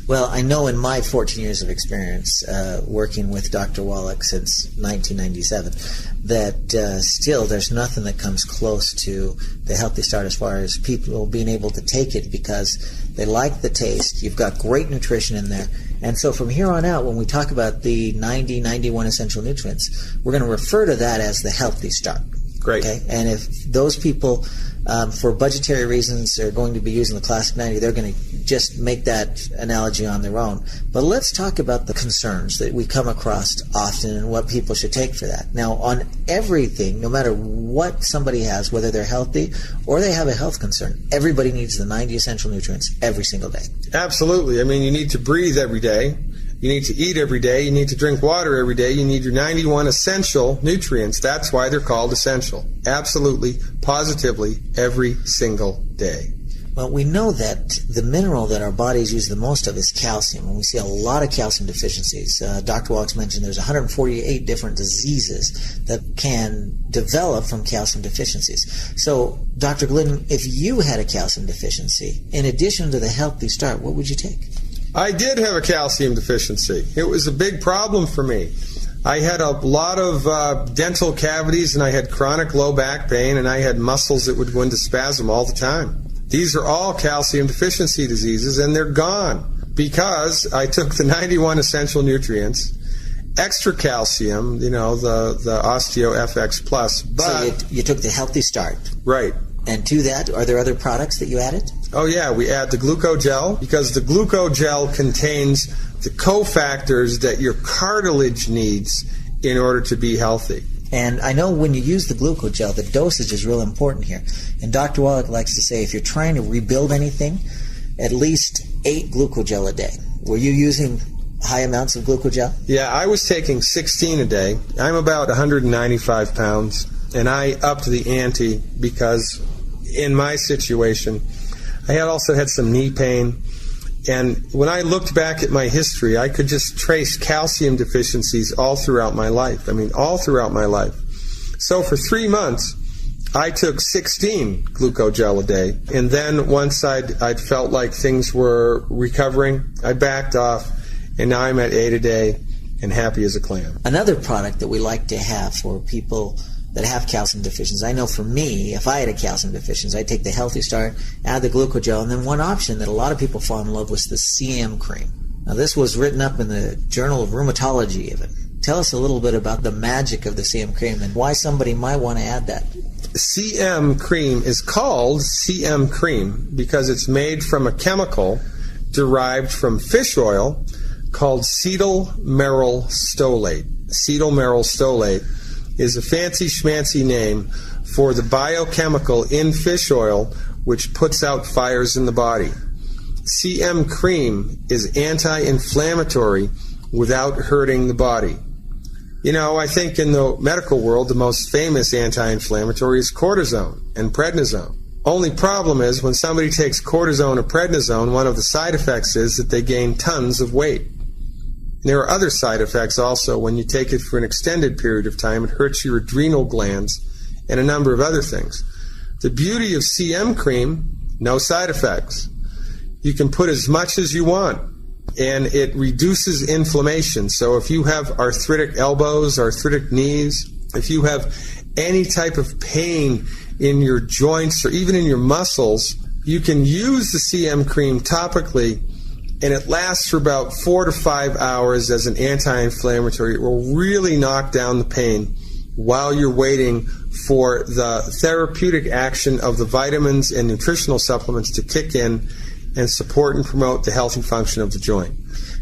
Speaker 1: Well, I know in my 14 years of experience working with Dr. Wallach since 1997 that still there's nothing that comes close to the Healthy Start as far as people being able to take it because they like the taste. You've got great nutrition in there. And so from here on out, when we talk about the 91 essential nutrients, we're going to refer to that as the Healthy Start.
Speaker 2: Great.
Speaker 1: Okay? And if those people, for budgetary reasons, are going to be using the Classic 90, they're going to just make that analogy on their own. But let's talk about the concerns that we come across often and what people should take for that. Now, on everything, no matter what somebody has, whether they're healthy or they have a health concern, everybody needs the 90 essential nutrients every single day.
Speaker 2: Absolutely. I mean, you need to breathe every day. You need to eat every day. You need to drink water every day. You need your 91 essential nutrients. That's why they're called essential. Absolutely, positively, every single day.
Speaker 1: Well, we know that the mineral that our bodies use the most of is calcium, and we see a lot of calcium deficiencies. Dr. Wallach mentioned there's 148 different diseases that can develop from calcium deficiencies. So, Dr. Glidden, if you had a calcium deficiency, in addition to the Healthy Start, what would you take?
Speaker 2: I did have a calcium deficiency. It was a big problem for me. I had a lot of dental cavities, and I had chronic low back pain, and I had muscles that would go into spasm all the time. These are all calcium deficiency diseases, and they're gone because I took the 91 essential nutrients, extra calcium, the Osteo FX Plus.
Speaker 1: So you took the Healthy Start.
Speaker 2: Right.
Speaker 1: And to that, are there other products that you added?
Speaker 2: Oh, yeah. We add the glucogel because the glucogel contains the cofactors that your cartilage needs in order to be healthy.
Speaker 1: And I know when you use the glucogel, the dosage is real important here. And Dr. Wallach likes to say if you're trying to rebuild anything, at least 8 glucogel a day. Were you using high amounts of glucogel?
Speaker 2: Yeah, I was taking 16 a day. I'm about 195 pounds, and I upped the ante because in my situation, I also had some knee pain. And when I looked back at my history, I could just trace calcium deficiencies all throughout my life. I mean, all throughout my life. So for 3 months, I took 16 glucogel a day. And then once I'd felt like things were recovering, I backed off. And now I'm at 8 a day and happy as a clam.
Speaker 1: Another product that we like to have for people that have calcium deficiencies. I know for me, if I had a calcium deficiency, I'd take the Healthy Start, add the glucogel, and then one option that a lot of people fall in love with is the CM cream. Now, this was written up in the Journal of Rheumatology even. Tell us a little bit about the magic of the CM cream and why somebody might want to add that.
Speaker 2: CM cream is called CM cream because it's made from a chemical derived from fish oil called cetyl meryl stolate. Cetyl meryl stolate is a fancy schmancy name for the biochemical in fish oil which puts out fires in the body. CM cream is anti-inflammatory without hurting the body. I think in the medical world the most famous anti-inflammatory is cortisone and prednisone. Only problem is when somebody takes cortisone or prednisone, one of the side effects is that they gain tons of weight. There are other side effects also when you take it for an extended period of time. It hurts your adrenal glands and a number of other things. The beauty of CM cream, no side effects. You can put as much as you want, and it reduces inflammation. So if you have arthritic elbows, arthritic knees, if you have any type of pain in your joints or even in your muscles, you can use the CM cream topically, and it lasts for about 4 to 5 hours as an anti-inflammatory. It will really knock down the pain while you're waiting for the therapeutic action of the vitamins and nutritional supplements to kick in and support and promote the healthy function of the joint.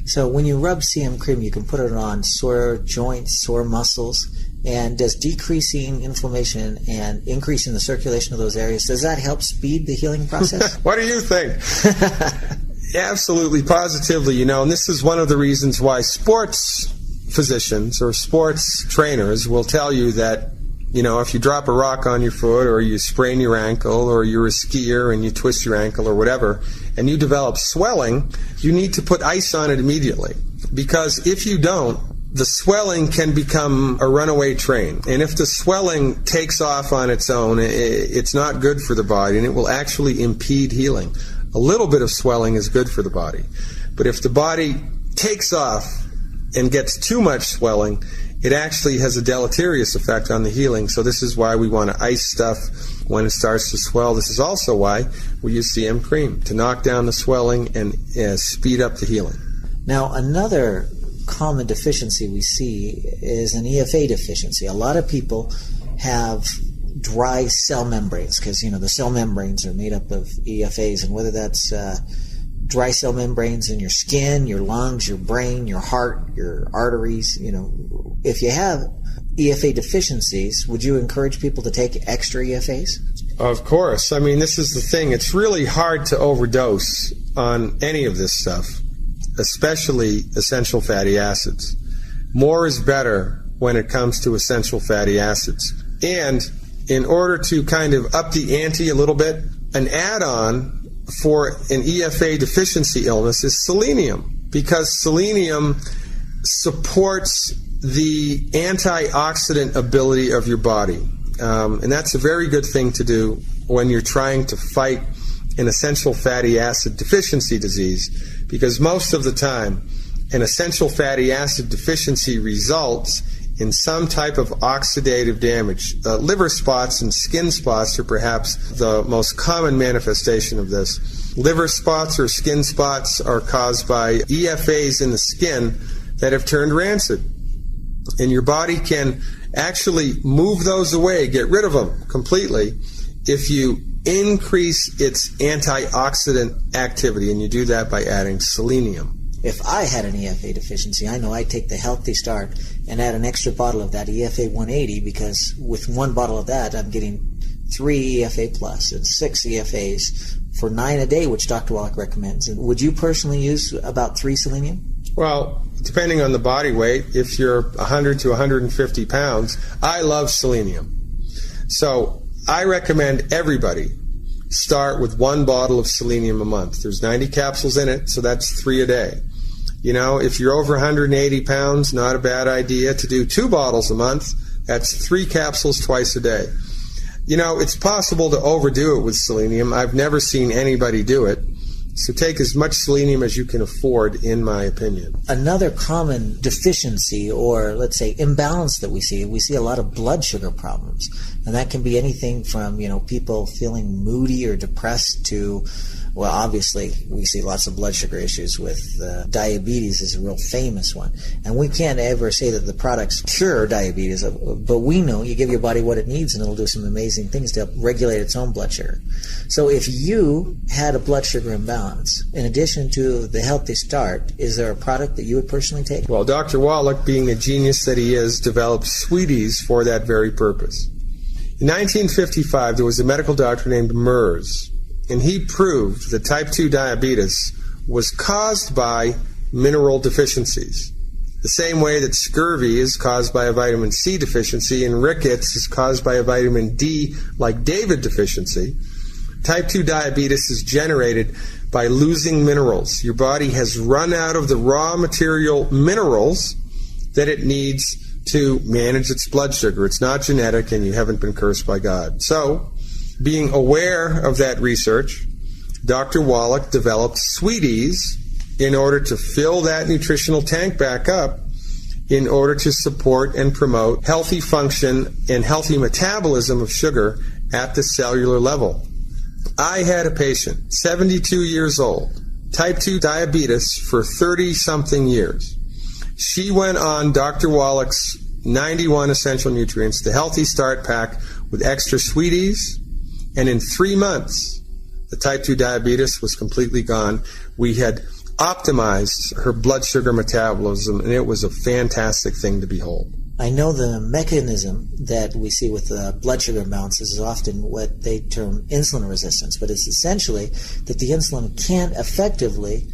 Speaker 1: So when you rub CM cream, you can put it on sore joints, sore muscles, and does decreasing inflammation and increasing the circulation of those areas, does that help speed the healing process?
Speaker 2: What do you think? Absolutely, positively, and this is one of the reasons why sports physicians or sports trainers will tell you that, if you drop a rock on your foot or you sprain your ankle or you're a skier and you twist your ankle or whatever, and you develop swelling, you need to put ice on it immediately. Because if you don't, the swelling can become a runaway train. And if the swelling takes off on its own, it's not good for the body, and it will actually impede healing. A little bit of swelling is good for the body. But if the body takes off and gets too much swelling, it actually has a deleterious effect on the healing. So this is why we want to ice stuff when it starts to swell. This is also why we use CM cream, to knock down the swelling and speed up the healing.
Speaker 1: Now, another common deficiency we see is an EFA deficiency. A lot of people have dry cell membranes because, the cell membranes are made up of EFAs, and whether that's dry cell membranes in your skin, your lungs, your brain, your heart, your arteries, if you have EFA deficiencies, would you encourage people to take extra EFAs?
Speaker 2: Of course. This is the thing. It's really hard to overdose on any of this stuff. especially essential fatty acids. More is better when it comes to essential fatty acids. And in order to kind of up the ante a little bit, an add-on for an EFA deficiency illness is selenium, because selenium supports the antioxidant ability of your body. And that's a very good thing to do when you're trying to fight an essential fatty acid deficiency disease, because most of the time an essential fatty acid deficiency results in some type of oxidative damage. Liver spots and skin spots are perhaps the most common manifestation of this. Liver spots or skin spots are caused by EFAs in the skin that have turned rancid. And your body can actually move those away, get rid of them completely, if you increase its antioxidant activity, and you do that by adding selenium.
Speaker 1: If I had an EFA deficiency, I know I'd take the Healthy Start and add an extra bottle of that EFA 180, because with one bottle of that, I'm getting 3 EFA plus and 6 EFAs for 9 a day, which Dr. Wallach recommends. And would you personally use about 3 selenium?
Speaker 2: Well, depending on the body weight, if you're 100 to 150 pounds, I love selenium. So I recommend everybody start with 1 bottle of selenium a month. There's 90 capsules in it, so that's 3 a day. You know, if you're over 180 pounds, not a bad idea to do 2 bottles a month. That's 3 capsules twice a day. You know, it's possible to overdo it with selenium. I've never seen anybody do it. So take as much selenium as you can afford, in my opinion.
Speaker 1: Another common deficiency, or let's say imbalance that we see a lot of blood sugar problems. And that can be anything from, people feeling moody or depressed to, well, obviously we see lots of blood sugar issues with diabetes is a real famous one. And we can't ever say that the products cure diabetes, but we know you give your body what it needs and it'll do some amazing things to help regulate its own blood sugar. So if you had a blood sugar imbalance, in addition to the Healthy Start, is there a product that you would personally take?
Speaker 2: Well, Dr. Wallach, being the genius that he is, developed Sweeties for that very purpose. In 1955, there was a medical doctor named Merz, and he proved that type 2 diabetes was caused by mineral deficiencies. The same way that scurvy is caused by a vitamin C deficiency and rickets is caused by a vitamin D, like David deficiency, type 2 diabetes is generated by losing minerals. Your body has run out of the raw material minerals that it needs to manage its blood sugar. It's not genetic, and you haven't been cursed by God. So, being aware of that research, Dr. Wallach developed Sweeties in order to fill that nutritional tank back up, in order to support and promote healthy function and healthy metabolism of sugar at the cellular level. I had a patient, 72 years old, type 2 diabetes for 30-something years. She went on Dr. Wallach's 91 essential nutrients, the Healthy Start pack with extra Sweeties, and in 3 months, the type 2 diabetes was completely gone. We had optimized her blood sugar metabolism, and it was a fantastic thing to behold.
Speaker 1: I know the mechanism that we see with blood sugar imbalances is often what they term insulin resistance, but it's essentially that the insulin can't effectively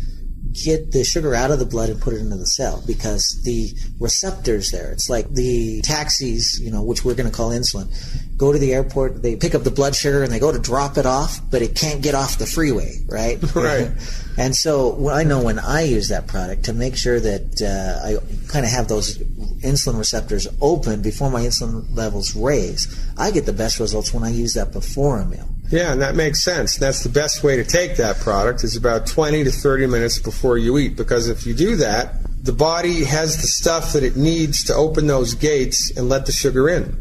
Speaker 1: get the sugar out of the blood and put it into the cell, because the receptors there, it's like the taxis, which we're going to call insulin, go to the airport, they pick up the blood sugar and they go to drop it off, but it can't get off the freeway, right?
Speaker 2: Right.
Speaker 1: And so I know when I use that product, to make sure that I kind of have those insulin receptors open before my insulin levels raise, I get the best results when I use that before a meal.
Speaker 2: Yeah, and that makes sense. That's the best way to take that product, is about 20 to 30 minutes before you eat, because if you do that, the body has the stuff that it needs to open those gates and let the sugar in.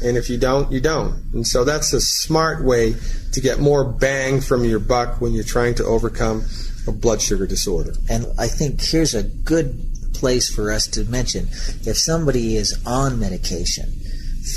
Speaker 2: And if you don't, you don't. And so that's a smart way to get more bang from your buck when you're trying to overcome a blood sugar disorder.
Speaker 1: And I think here's a good place for us to mention, if somebody is on medication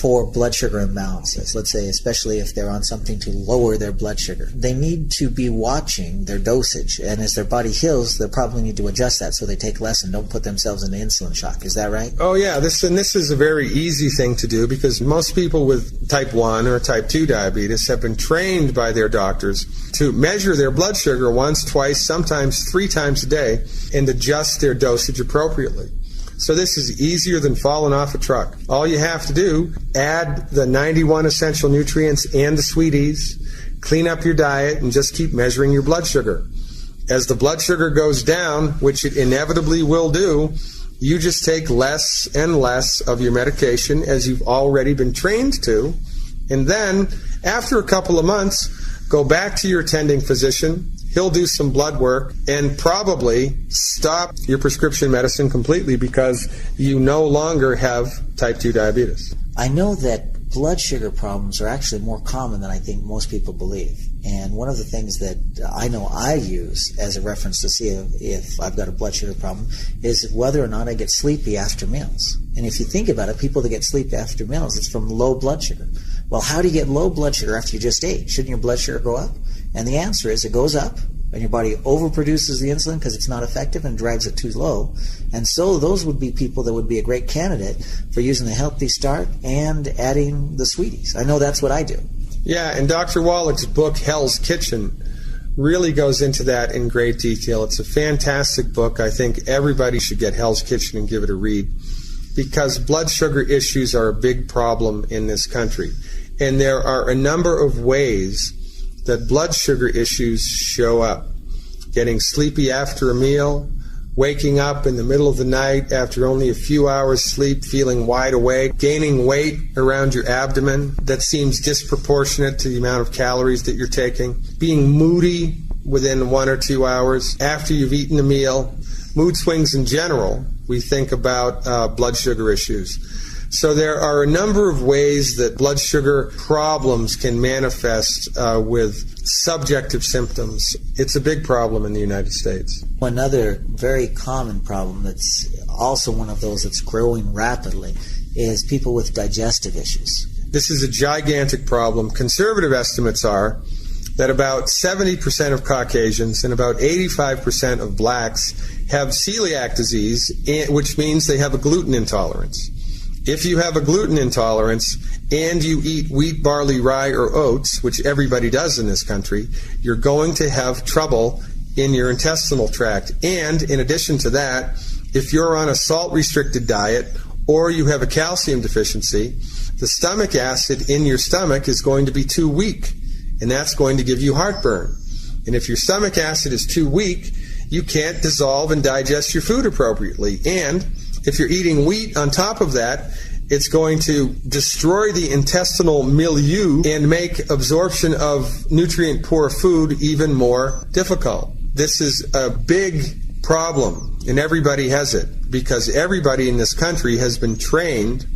Speaker 1: for blood sugar imbalances, let's say especially if they're on something to lower their blood sugar, they need to be watching their dosage, and as their body heals, they'll probably need to adjust that so they take less and don't put themselves into insulin shock. Is that right?
Speaker 2: Oh yeah, this is a very easy thing to do, because most people with type 1 or type 2 diabetes have been trained by their doctors to measure their blood sugar once, twice, sometimes 3 times a day, and adjust their dosage appropriately. So this is easier than falling off a truck. All you have to do, add the 91 essential nutrients and the sweeties, clean up your diet, and just keep measuring your blood sugar. As the blood sugar goes down, which it inevitably will do, you just take less and less of your medication, as you've already been trained to, and then after a couple of months, go back to your attending physician. He'll do some blood work and probably stop your prescription medicine completely, because you no longer have type 2 diabetes.
Speaker 1: I know that blood sugar problems are actually more common than I think most people believe. And one of the things that I know I use as a reference to see if I've got a blood sugar problem is whether or not I get sleepy after meals. And if you think about it, people that get sleepy after meals, it's from low blood sugar. Well, how do you get low blood sugar after you just ate? Shouldn't your blood sugar go up? And the answer is it goes up, and your body overproduces the insulin because it's not effective and drives it too low. And so those would be people that would be a great candidate for using the Healthy Start and adding the sweeties. I know that's what I do.
Speaker 2: Yeah, and Dr. Wallach's book, Hell's Kitchen, really goes into that in great detail. It's a fantastic book. I think everybody should get Hell's Kitchen and give it a read, because blood sugar issues are a big problem in this country. And there are a number of ways that blood sugar issues show up. Getting sleepy after a meal, waking up in the middle of the night after only a few hours sleep, feeling wide awake, gaining weight around your abdomen that seems disproportionate to the amount of calories that you're taking, being moody within 1 or 2 hours after you've eaten a meal, mood swings in general. We think about blood sugar issues. So there are a number of ways that blood sugar problems can manifest with subjective symptoms. It's a big problem in the United States.
Speaker 1: Another very common problem that's also one of those that's growing rapidly is people with digestive issues.
Speaker 2: This is a gigantic problem. Conservative estimates are that about 70% of Caucasians and about 85% of blacks have celiac disease, which means they have a gluten intolerance. If you have a gluten intolerance and you eat wheat, barley, rye, or oats, which everybody does in this country, you're going to have trouble in your intestinal tract. And in addition to that, if you're on a salt-restricted diet or you have a calcium deficiency, the stomach acid in your stomach is going to be too weak, and that's going to give you heartburn. And if your stomach acid is too weak, you can't dissolve and digest your food appropriately. And if you're eating wheat on top of that, it's going to destroy the intestinal milieu and make absorption of nutrient-poor food even more difficult. This is a big problem, and everybody has it, because everybody in this country has been trained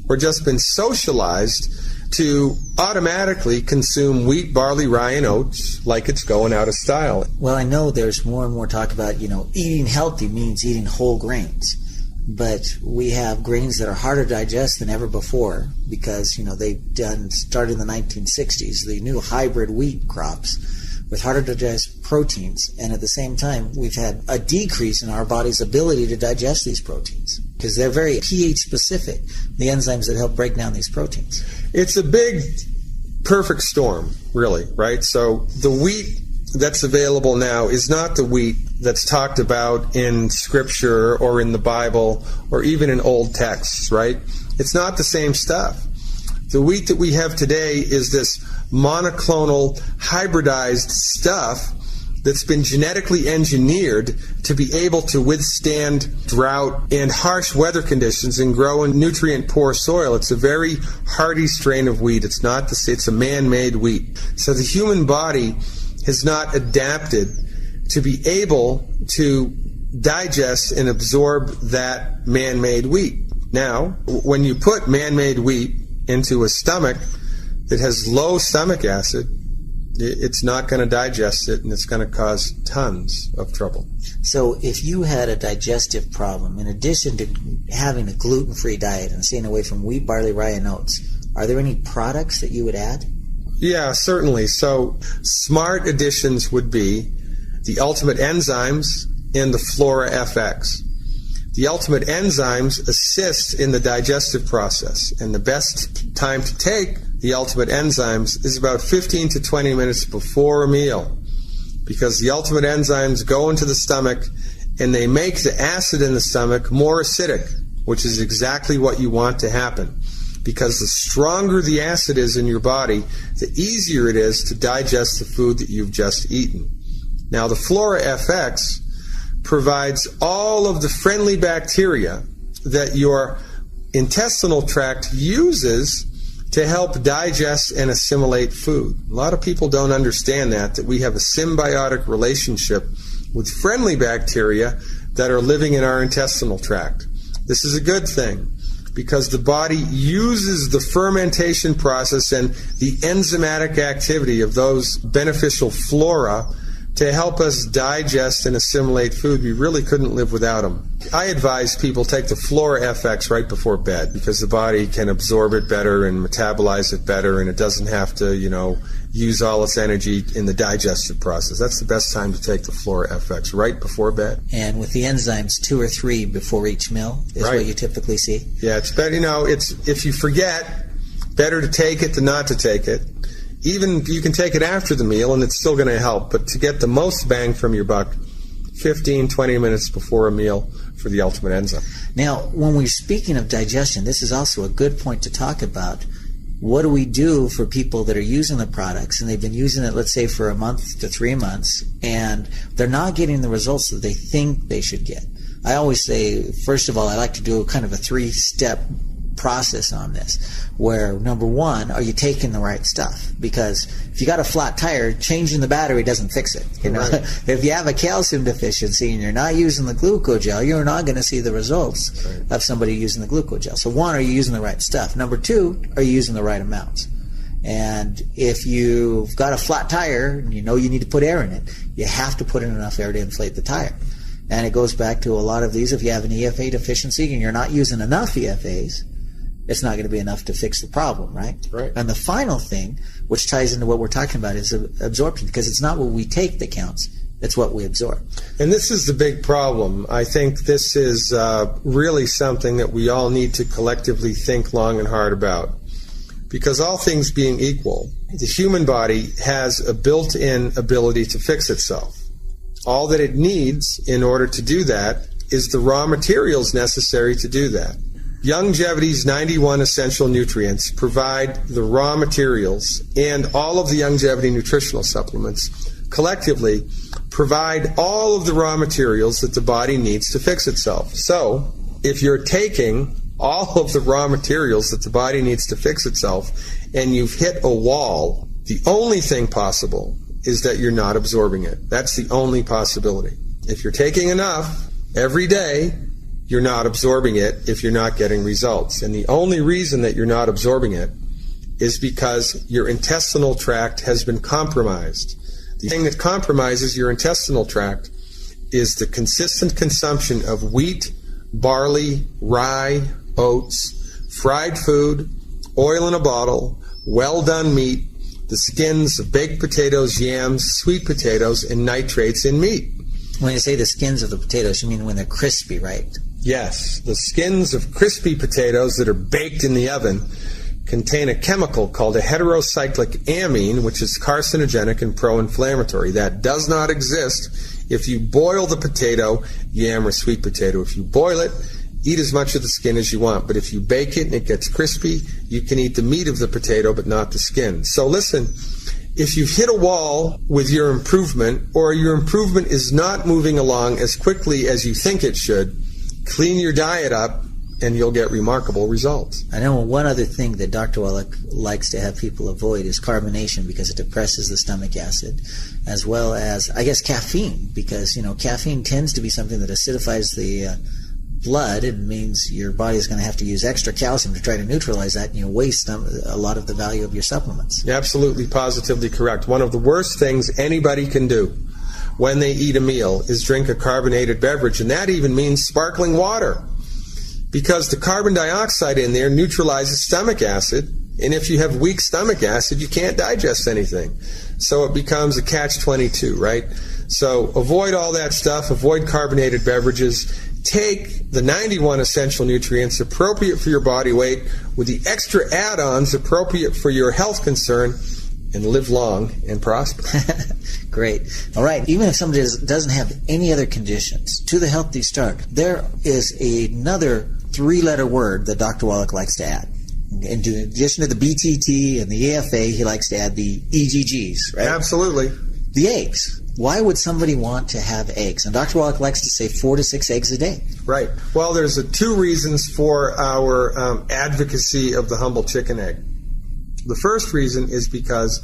Speaker 2: or just been socialized to automatically consume wheat, barley, rye, and oats like it's going out of style.
Speaker 1: Well, I know there's more and more talk about, eating healthy means eating whole grains. But we have grains that are harder to digest than ever before because, they've started in the 1960s, the new hybrid wheat crops with harder to digest proteins. And at the same time, we've had a decrease in our body's ability to digest these proteins because they're very pH specific, the enzymes that help break down these proteins.
Speaker 2: It's a big perfect storm, really, right? So the wheat that's available now is not the wheat that's talked about in Scripture or in the Bible or even in old texts, right? It's not the same stuff. The wheat that we have today is this monoclonal, hybridized stuff that's been genetically engineered to be able to withstand drought and harsh weather conditions and grow in nutrient-poor soil. It's a very hardy strain of wheat. It's a man-made wheat. So the human body has not adapted to be able to digest and absorb that man-made wheat. Now, when you put man-made wheat into a stomach that has low stomach acid, it's not going to digest it, and it's going to cause tons of trouble.
Speaker 1: So if you had a digestive problem, in addition to having a gluten-free diet and staying away from wheat, barley, rye, and oats, are there any products that you would add?
Speaker 2: Yeah, certainly. So smart additions would be the Ultimate Enzymes and the Flora FX. The Ultimate Enzymes assist in the digestive process, and the best time to take the Ultimate Enzymes is about 15 to 20 minutes before a meal, because the Ultimate Enzymes go into the stomach and they make the acid in the stomach more acidic, which is exactly what you want to happen, because the stronger the acid is in your body, the easier it is to digest the food that you've just eaten. Now, the Flora FX provides all of the friendly bacteria that your intestinal tract uses to help digest and assimilate food. A lot of people don't understand that we have a symbiotic relationship with friendly bacteria that are living in our intestinal tract. This is a good thing, because the body uses the fermentation process and the enzymatic activity of those beneficial flora to help us digest and assimilate food. We really couldn't live without them. I advise people take the Flora FX right before bed, because the body can absorb it better and metabolize it better, and it doesn't have to, use all its energy in the digestive process. That's the best time to take the Flora FX, right before bed.
Speaker 1: And with the enzymes, 2 or 3 before each meal is
Speaker 2: right.
Speaker 1: What you typically see?
Speaker 2: Yeah, it's better, if you forget, better to take it than not to take it. Even you can take it after the meal and it's still going to help, but to get the most bang from your buck, 15, 20 minutes before a meal for the Ultimate Enzyme.
Speaker 1: Now, when we're speaking of digestion, this is also a good point to talk about. What do we do for people that are using the products and they've been using it, let's say, for a month to 3 months, and they're not getting the results that they think they should get? I always say, first of all, I like to do kind of a 3-step process on this, where number 1, are you taking the right stuff? Because if you got a flat tire, changing the battery doesn't fix it.
Speaker 2: Right.
Speaker 1: If you have a calcium deficiency and you're not using the glucogel, you're not going to see the results
Speaker 2: right.
Speaker 1: of somebody using the glucogel. So 1, are you using the right stuff? Number 2, are you using the right amounts? And if you've got a flat tire and you know you need to put air in it, you have to put in enough air to inflate the tire. And it goes back to a lot of these. If you have an EFA deficiency and you're not using enough EFAs, it's not going to be enough to fix the problem, right?
Speaker 2: Right.
Speaker 1: And the final thing, which ties into what we're talking about, is absorption, because it's not what we take that counts, it's what we absorb.
Speaker 2: And this is the big problem. I think this is really something that we all need to collectively think long and hard about. Because all things being equal, the human body has a built-in ability to fix itself. All that it needs in order to do that is the raw materials necessary to do that. Youngevity's 91 essential nutrients provide the raw materials, and all of the Youngevity nutritional supplements collectively provide all of the raw materials that the body needs to fix itself. So, if you're taking all of the raw materials that the body needs to fix itself and you've hit a wall, the only thing possible is that you're not absorbing it. That's the only possibility. If you're taking enough every day, you're not absorbing it if you're not getting results. And the only reason that you're not absorbing it is because your intestinal tract has been compromised. The thing that compromises your intestinal tract is the consistent consumption of wheat, barley, rye, oats, fried food, oil in a bottle, well-done meat, the skins of baked potatoes, yams, sweet potatoes, and nitrates in meat.
Speaker 1: When you say the skins of the potatoes, you mean when they're crispy, right?
Speaker 2: Yes, the skins of crispy potatoes that are baked in the oven contain a chemical called a heterocyclic amine, which is carcinogenic and pro-inflammatory. That does not exist if you boil the potato, yam, or sweet potato. If you boil it, eat as much of the skin as you want. But if you bake it and it gets crispy, you can eat the meat of the potato but not the skin. So listen, if you've hit a wall with your improvement, or your improvement is not moving along as quickly as you think it should, clean your diet up and you'll get remarkable results.
Speaker 1: I know one other thing that Dr. Wallach likes to have people avoid is carbonation, because it depresses the stomach acid, as well as, I guess, caffeine, because, caffeine tends to be something that acidifies the blood, it means your body is going to have to use extra calcium to try to neutralize that, and you waste a lot of the value of your supplements.
Speaker 2: Absolutely, positively correct. One of the worst things anybody can do when they eat a meal is drink a carbonated beverage, and that even means sparkling water, because the carbon dioxide in there neutralizes stomach acid, and if you have weak stomach acid, you can't digest anything. So it becomes a catch-22, right? So avoid all that stuff, avoid carbonated beverages, take the 91 essential nutrients appropriate for your body weight with the extra add-ons appropriate for your health concern, and live long and prosper.
Speaker 1: Great. All right. Even if somebody doesn't have any other conditions, to the Healthy Start, there is another 3-letter word that Dr. Wallach likes to add. In addition to the BTT and the AFA, he likes to add the EGGs, right?
Speaker 2: Absolutely.
Speaker 1: The eggs. Why would somebody want to have eggs? And Dr. Wallach likes to say 4 to 6 eggs a day.
Speaker 2: Right. Well, there's 2 reasons for our advocacy of the humble chicken egg. The first reason is because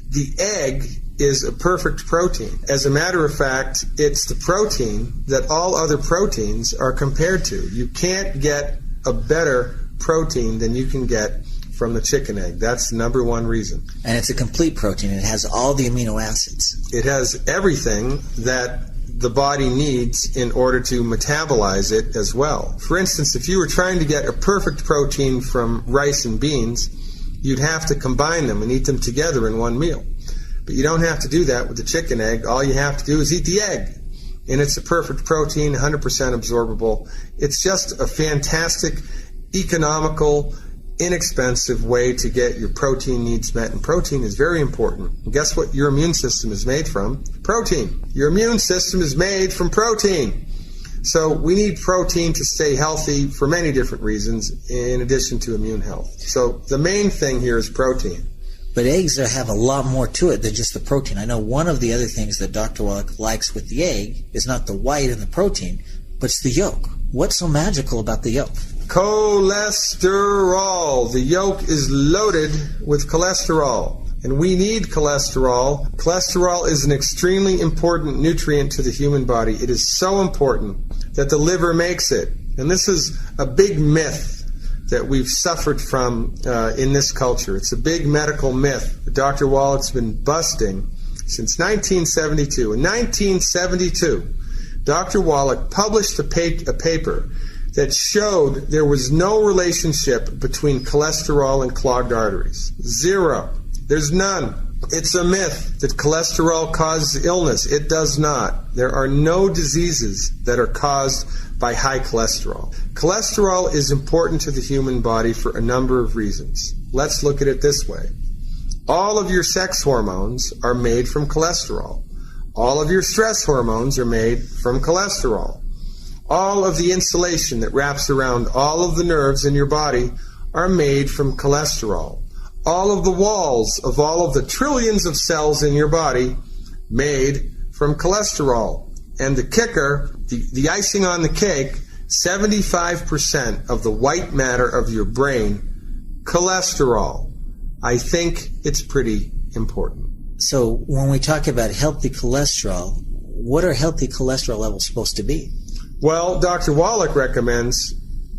Speaker 2: the egg is a perfect protein. As a matter of fact, it's the protein that all other proteins are compared to. You can't get a better protein than you can get from the chicken egg. That's the number one reason.
Speaker 1: And it's a complete protein. It has all the amino acids.
Speaker 2: It has everything that the body needs in order to metabolize it as well. For instance, if you were trying to get a perfect protein from rice and beans, you'd have to combine them and eat them together in one meal. But you don't have to do that with the chicken egg. All you have to do is eat the egg. And it's a perfect protein, 100% absorbable. It's just a fantastic, economical, inexpensive way to get your protein needs met. And protein is very important. And guess what your immune system is made from? Protein. Your immune system is made from protein. So we need protein to stay healthy for many different reasons, in addition to immune health. So the main thing here is protein.
Speaker 1: But eggs have a lot more to it than just the protein. I know one of the other things that Dr. Wallach likes with the egg is not the white and the protein, but it's the yolk. What's so magical about the yolk?
Speaker 2: Cholesterol. The yolk is loaded with cholesterol. And we need cholesterol. Cholesterol is an extremely important nutrient to the human body. It is so important that the liver makes it. And this is a big myth that we've suffered from in this culture. It's a big medical myth that Dr. Wallach's been busting since 1972. In 1972, Dr. Wallach published a paper that showed there was no relationship between cholesterol and clogged arteries. 0. There's none. It's a myth that cholesterol causes illness. It does not. There are no diseases that are caused by high cholesterol. Cholesterol is important to the human body for a number of reasons. Let's look at it this way. All of your sex hormones are made from cholesterol. All of your stress hormones are made from cholesterol. All of the insulation that wraps around all of the nerves in your body are made from cholesterol. All of the walls of all of the trillions of cells in your body made from cholesterol. And the kicker, the icing on the cake, 75% of the white matter of your brain, cholesterol. I think it's pretty important.
Speaker 1: So when we talk about healthy cholesterol, what are healthy cholesterol levels supposed to be?
Speaker 2: Well, Dr. Wallach recommends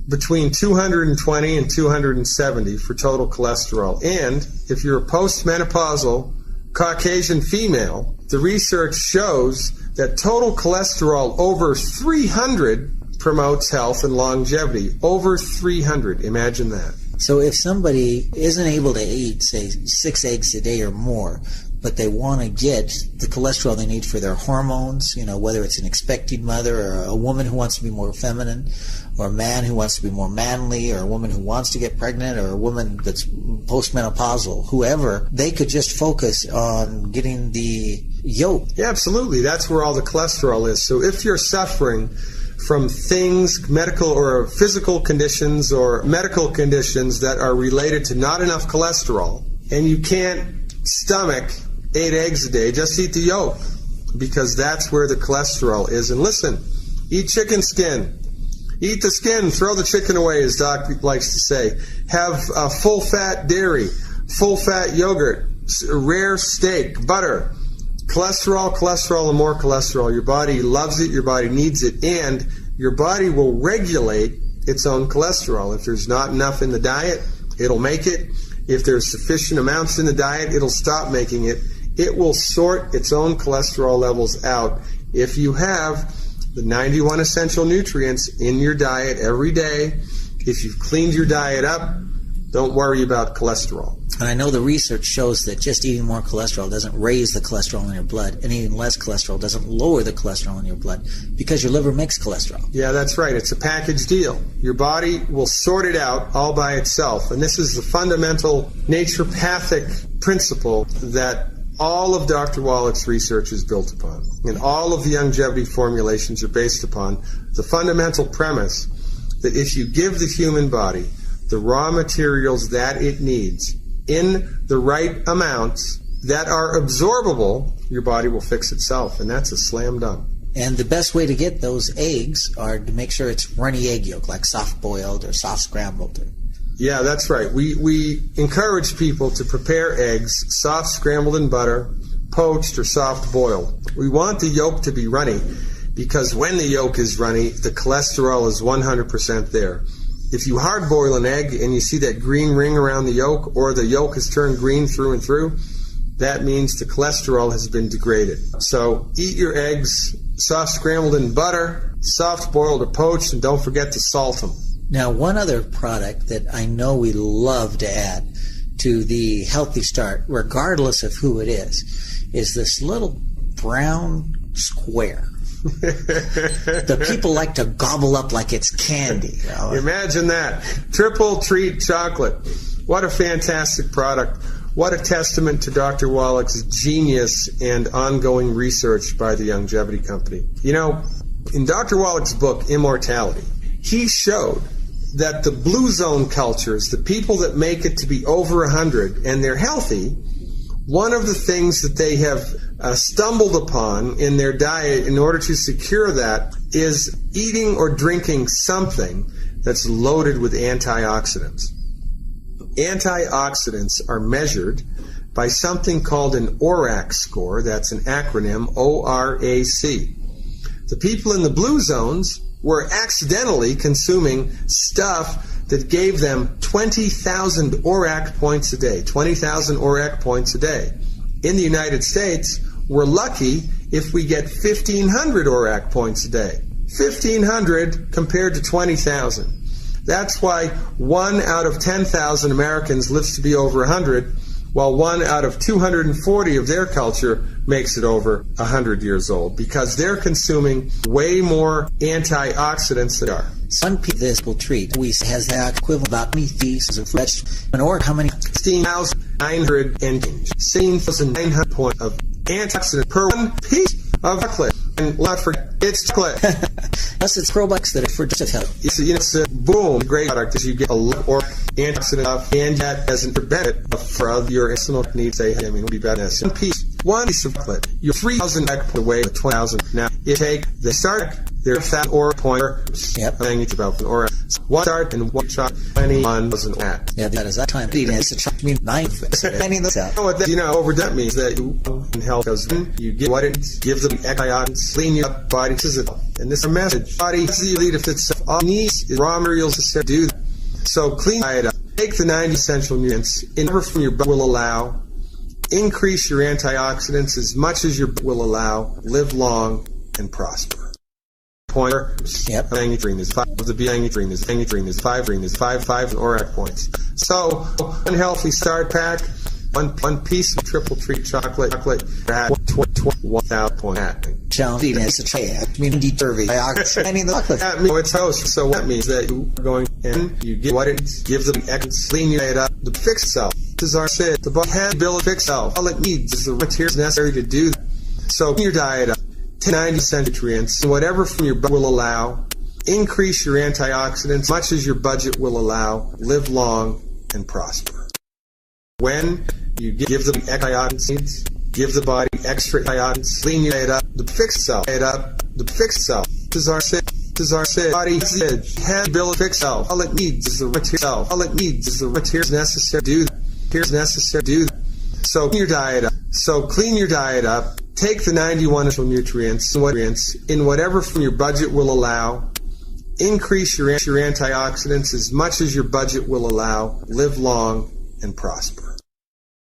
Speaker 2: between 220 and 270 for total cholesterol. And if you're a postmenopausal Caucasian female, the research shows that total cholesterol over 300 promotes health and longevity. Over 300. Imagine that.
Speaker 1: So if somebody isn't able to eat, say, 6 eggs a day or more, but they want to get the cholesterol they need for their hormones, whether it's an expecting mother or a woman who wants to be more feminine, or a man who wants to be more manly, or a woman who wants to get pregnant, or a woman that's postmenopausal, whoever, they could just focus on getting the yolk.
Speaker 2: Yeah, absolutely. That's where all the cholesterol is. So if you're suffering from things, medical or physical conditions or medical conditions that are related to not enough cholesterol, and you can't stomach 8 eggs a day, just eat the yolk, because that's where the cholesterol is. And listen, eat chicken skin. Eat the skin, throw the chicken away, as Doc likes to say. Have full-fat dairy, full-fat yogurt, rare steak, butter. Cholesterol, and more cholesterol. Your body loves it, your body needs it, and your body will regulate its own cholesterol. If there's not enough in the diet, it'll make it. If there's sufficient amounts in the diet, it'll stop making it. It will sort its own cholesterol levels out. If you have the 91 essential nutrients in your diet every day, if you've cleaned your diet up, don't worry about cholesterol.
Speaker 1: And I know the research shows that just eating more cholesterol doesn't raise the cholesterol in your blood, and eating less cholesterol doesn't lower the cholesterol in your blood, because your liver makes cholesterol.
Speaker 2: Yeah, that's right. It's a package deal. Your body will sort it out all by itself. And this is the fundamental naturopathic principle that all of Dr. Wallach's research is built upon, and all of the longevity formulations are based upon the fundamental premise that if you give the human body the raw materials that it needs in the right amounts that are absorbable, your body will fix itself, and that's a slam dunk.
Speaker 1: And the best way to get those eggs are to make sure it's runny egg yolk, like soft boiled or soft scrambled.
Speaker 2: Yeah, that's right. We encourage people to prepare eggs soft scrambled in butter, poached, or soft boiled. We want the yolk to be runny because when the yolk is runny, the cholesterol is 100% there. If you hard boil an egg and you see that green ring around the yolk, or the yolk has turned green through and through, that means the cholesterol has been degraded. So eat your eggs soft scrambled in butter, soft boiled or poached, and don't forget to salt them.
Speaker 1: Now, one other product that I know we love to add to the Healthy Start, regardless of who it is this little brown square. The people like to gobble up like it's candy. You know?
Speaker 2: Imagine that. Triple Treat Chocolate. What a fantastic product. What a testament to Dr. Wallach's genius and ongoing research by the Longevity Company. You know, in Dr. Wallach's book, Immortality, he showed that the blue zone cultures, the people that make it to be over 100 and they're healthy, one of the things that they have stumbled upon in their diet in order to secure that is eating or drinking something that's loaded with antioxidants. Antioxidants are measured by something called an ORAC score. That's an acronym, ORAC. The people in the blue zones were accidentally consuming stuff that gave them 20,000 ORAC points a day. 20,000 ORAC points a day. In the United States, we're lucky if we get 1,500 ORAC points a day. 1,500 compared to 20,000. That's why 1 out of 10,000 Americans lives to be over 100, while 1 out of 240 of their culture makes it over 100 years old, because they're consuming way more antioxidants than they are.
Speaker 1: Some people this will treat has the equivalent about many pieces of vegetables, or how many?
Speaker 2: 16,900 and 16,900 points of antioxidant per one piece of chocolate. And not forget, it's chocolate.
Speaker 1: Plus, it's probiotics that are for just health.
Speaker 2: It's a boom, great product as you get a lot more antioxidant stuff, and that doesn't prevent it for your insulin needs. I mean, be better than one piece of chocolate. You're 3,000 back away with 20,000. Now, you take the start, their fat or pointer.
Speaker 1: Yep.
Speaker 2: I think it's about or one start and one chocolate. 21,000 at.
Speaker 1: Yeah, that is that time. It's a chocolate mean 9.
Speaker 2: You know, over that means that you can help because you get what it gives them antioxidants, clean your body. This is it. And this is a message. Body is the elite if it's all needs is raw materials to do that. So clean diet up. Take the 90 essential nutrients in whatever from your body will allow. Increase your antioxidants as much as your body will allow. Live long and prosper. Pointer.
Speaker 1: Yep.
Speaker 2: There's 5 of the there's 5 and ORAC points. So unhealthy start pack. One piece of Triple Treat chocolate at 1,000 point at.
Speaker 1: Challenge as a tray. I mean, deterving.
Speaker 2: That means it's host. So that means that you are going in, you get what it gives them, clean your diet up, to fix itself. This is our sit. The body has the ability to fix itself. All it needs is the materials necessary to do that. So clean your diet up. 90 nutrients, and whatever from your budget will allow. Increase your antioxidants as much as your budget will allow. Live long and prosper. When you give them antioxidants, give the body extra antioxidants, clean your diet up, to fix itself. This is our sit. Body has the ability to fix itself. All it needs is the material. All it needs is the materials necessary to do that. So clean your diet up. Take the 91 essential nutrients in whatever from your budget will allow. increase your antioxidants as much as your budget will allow, live long, and prosper.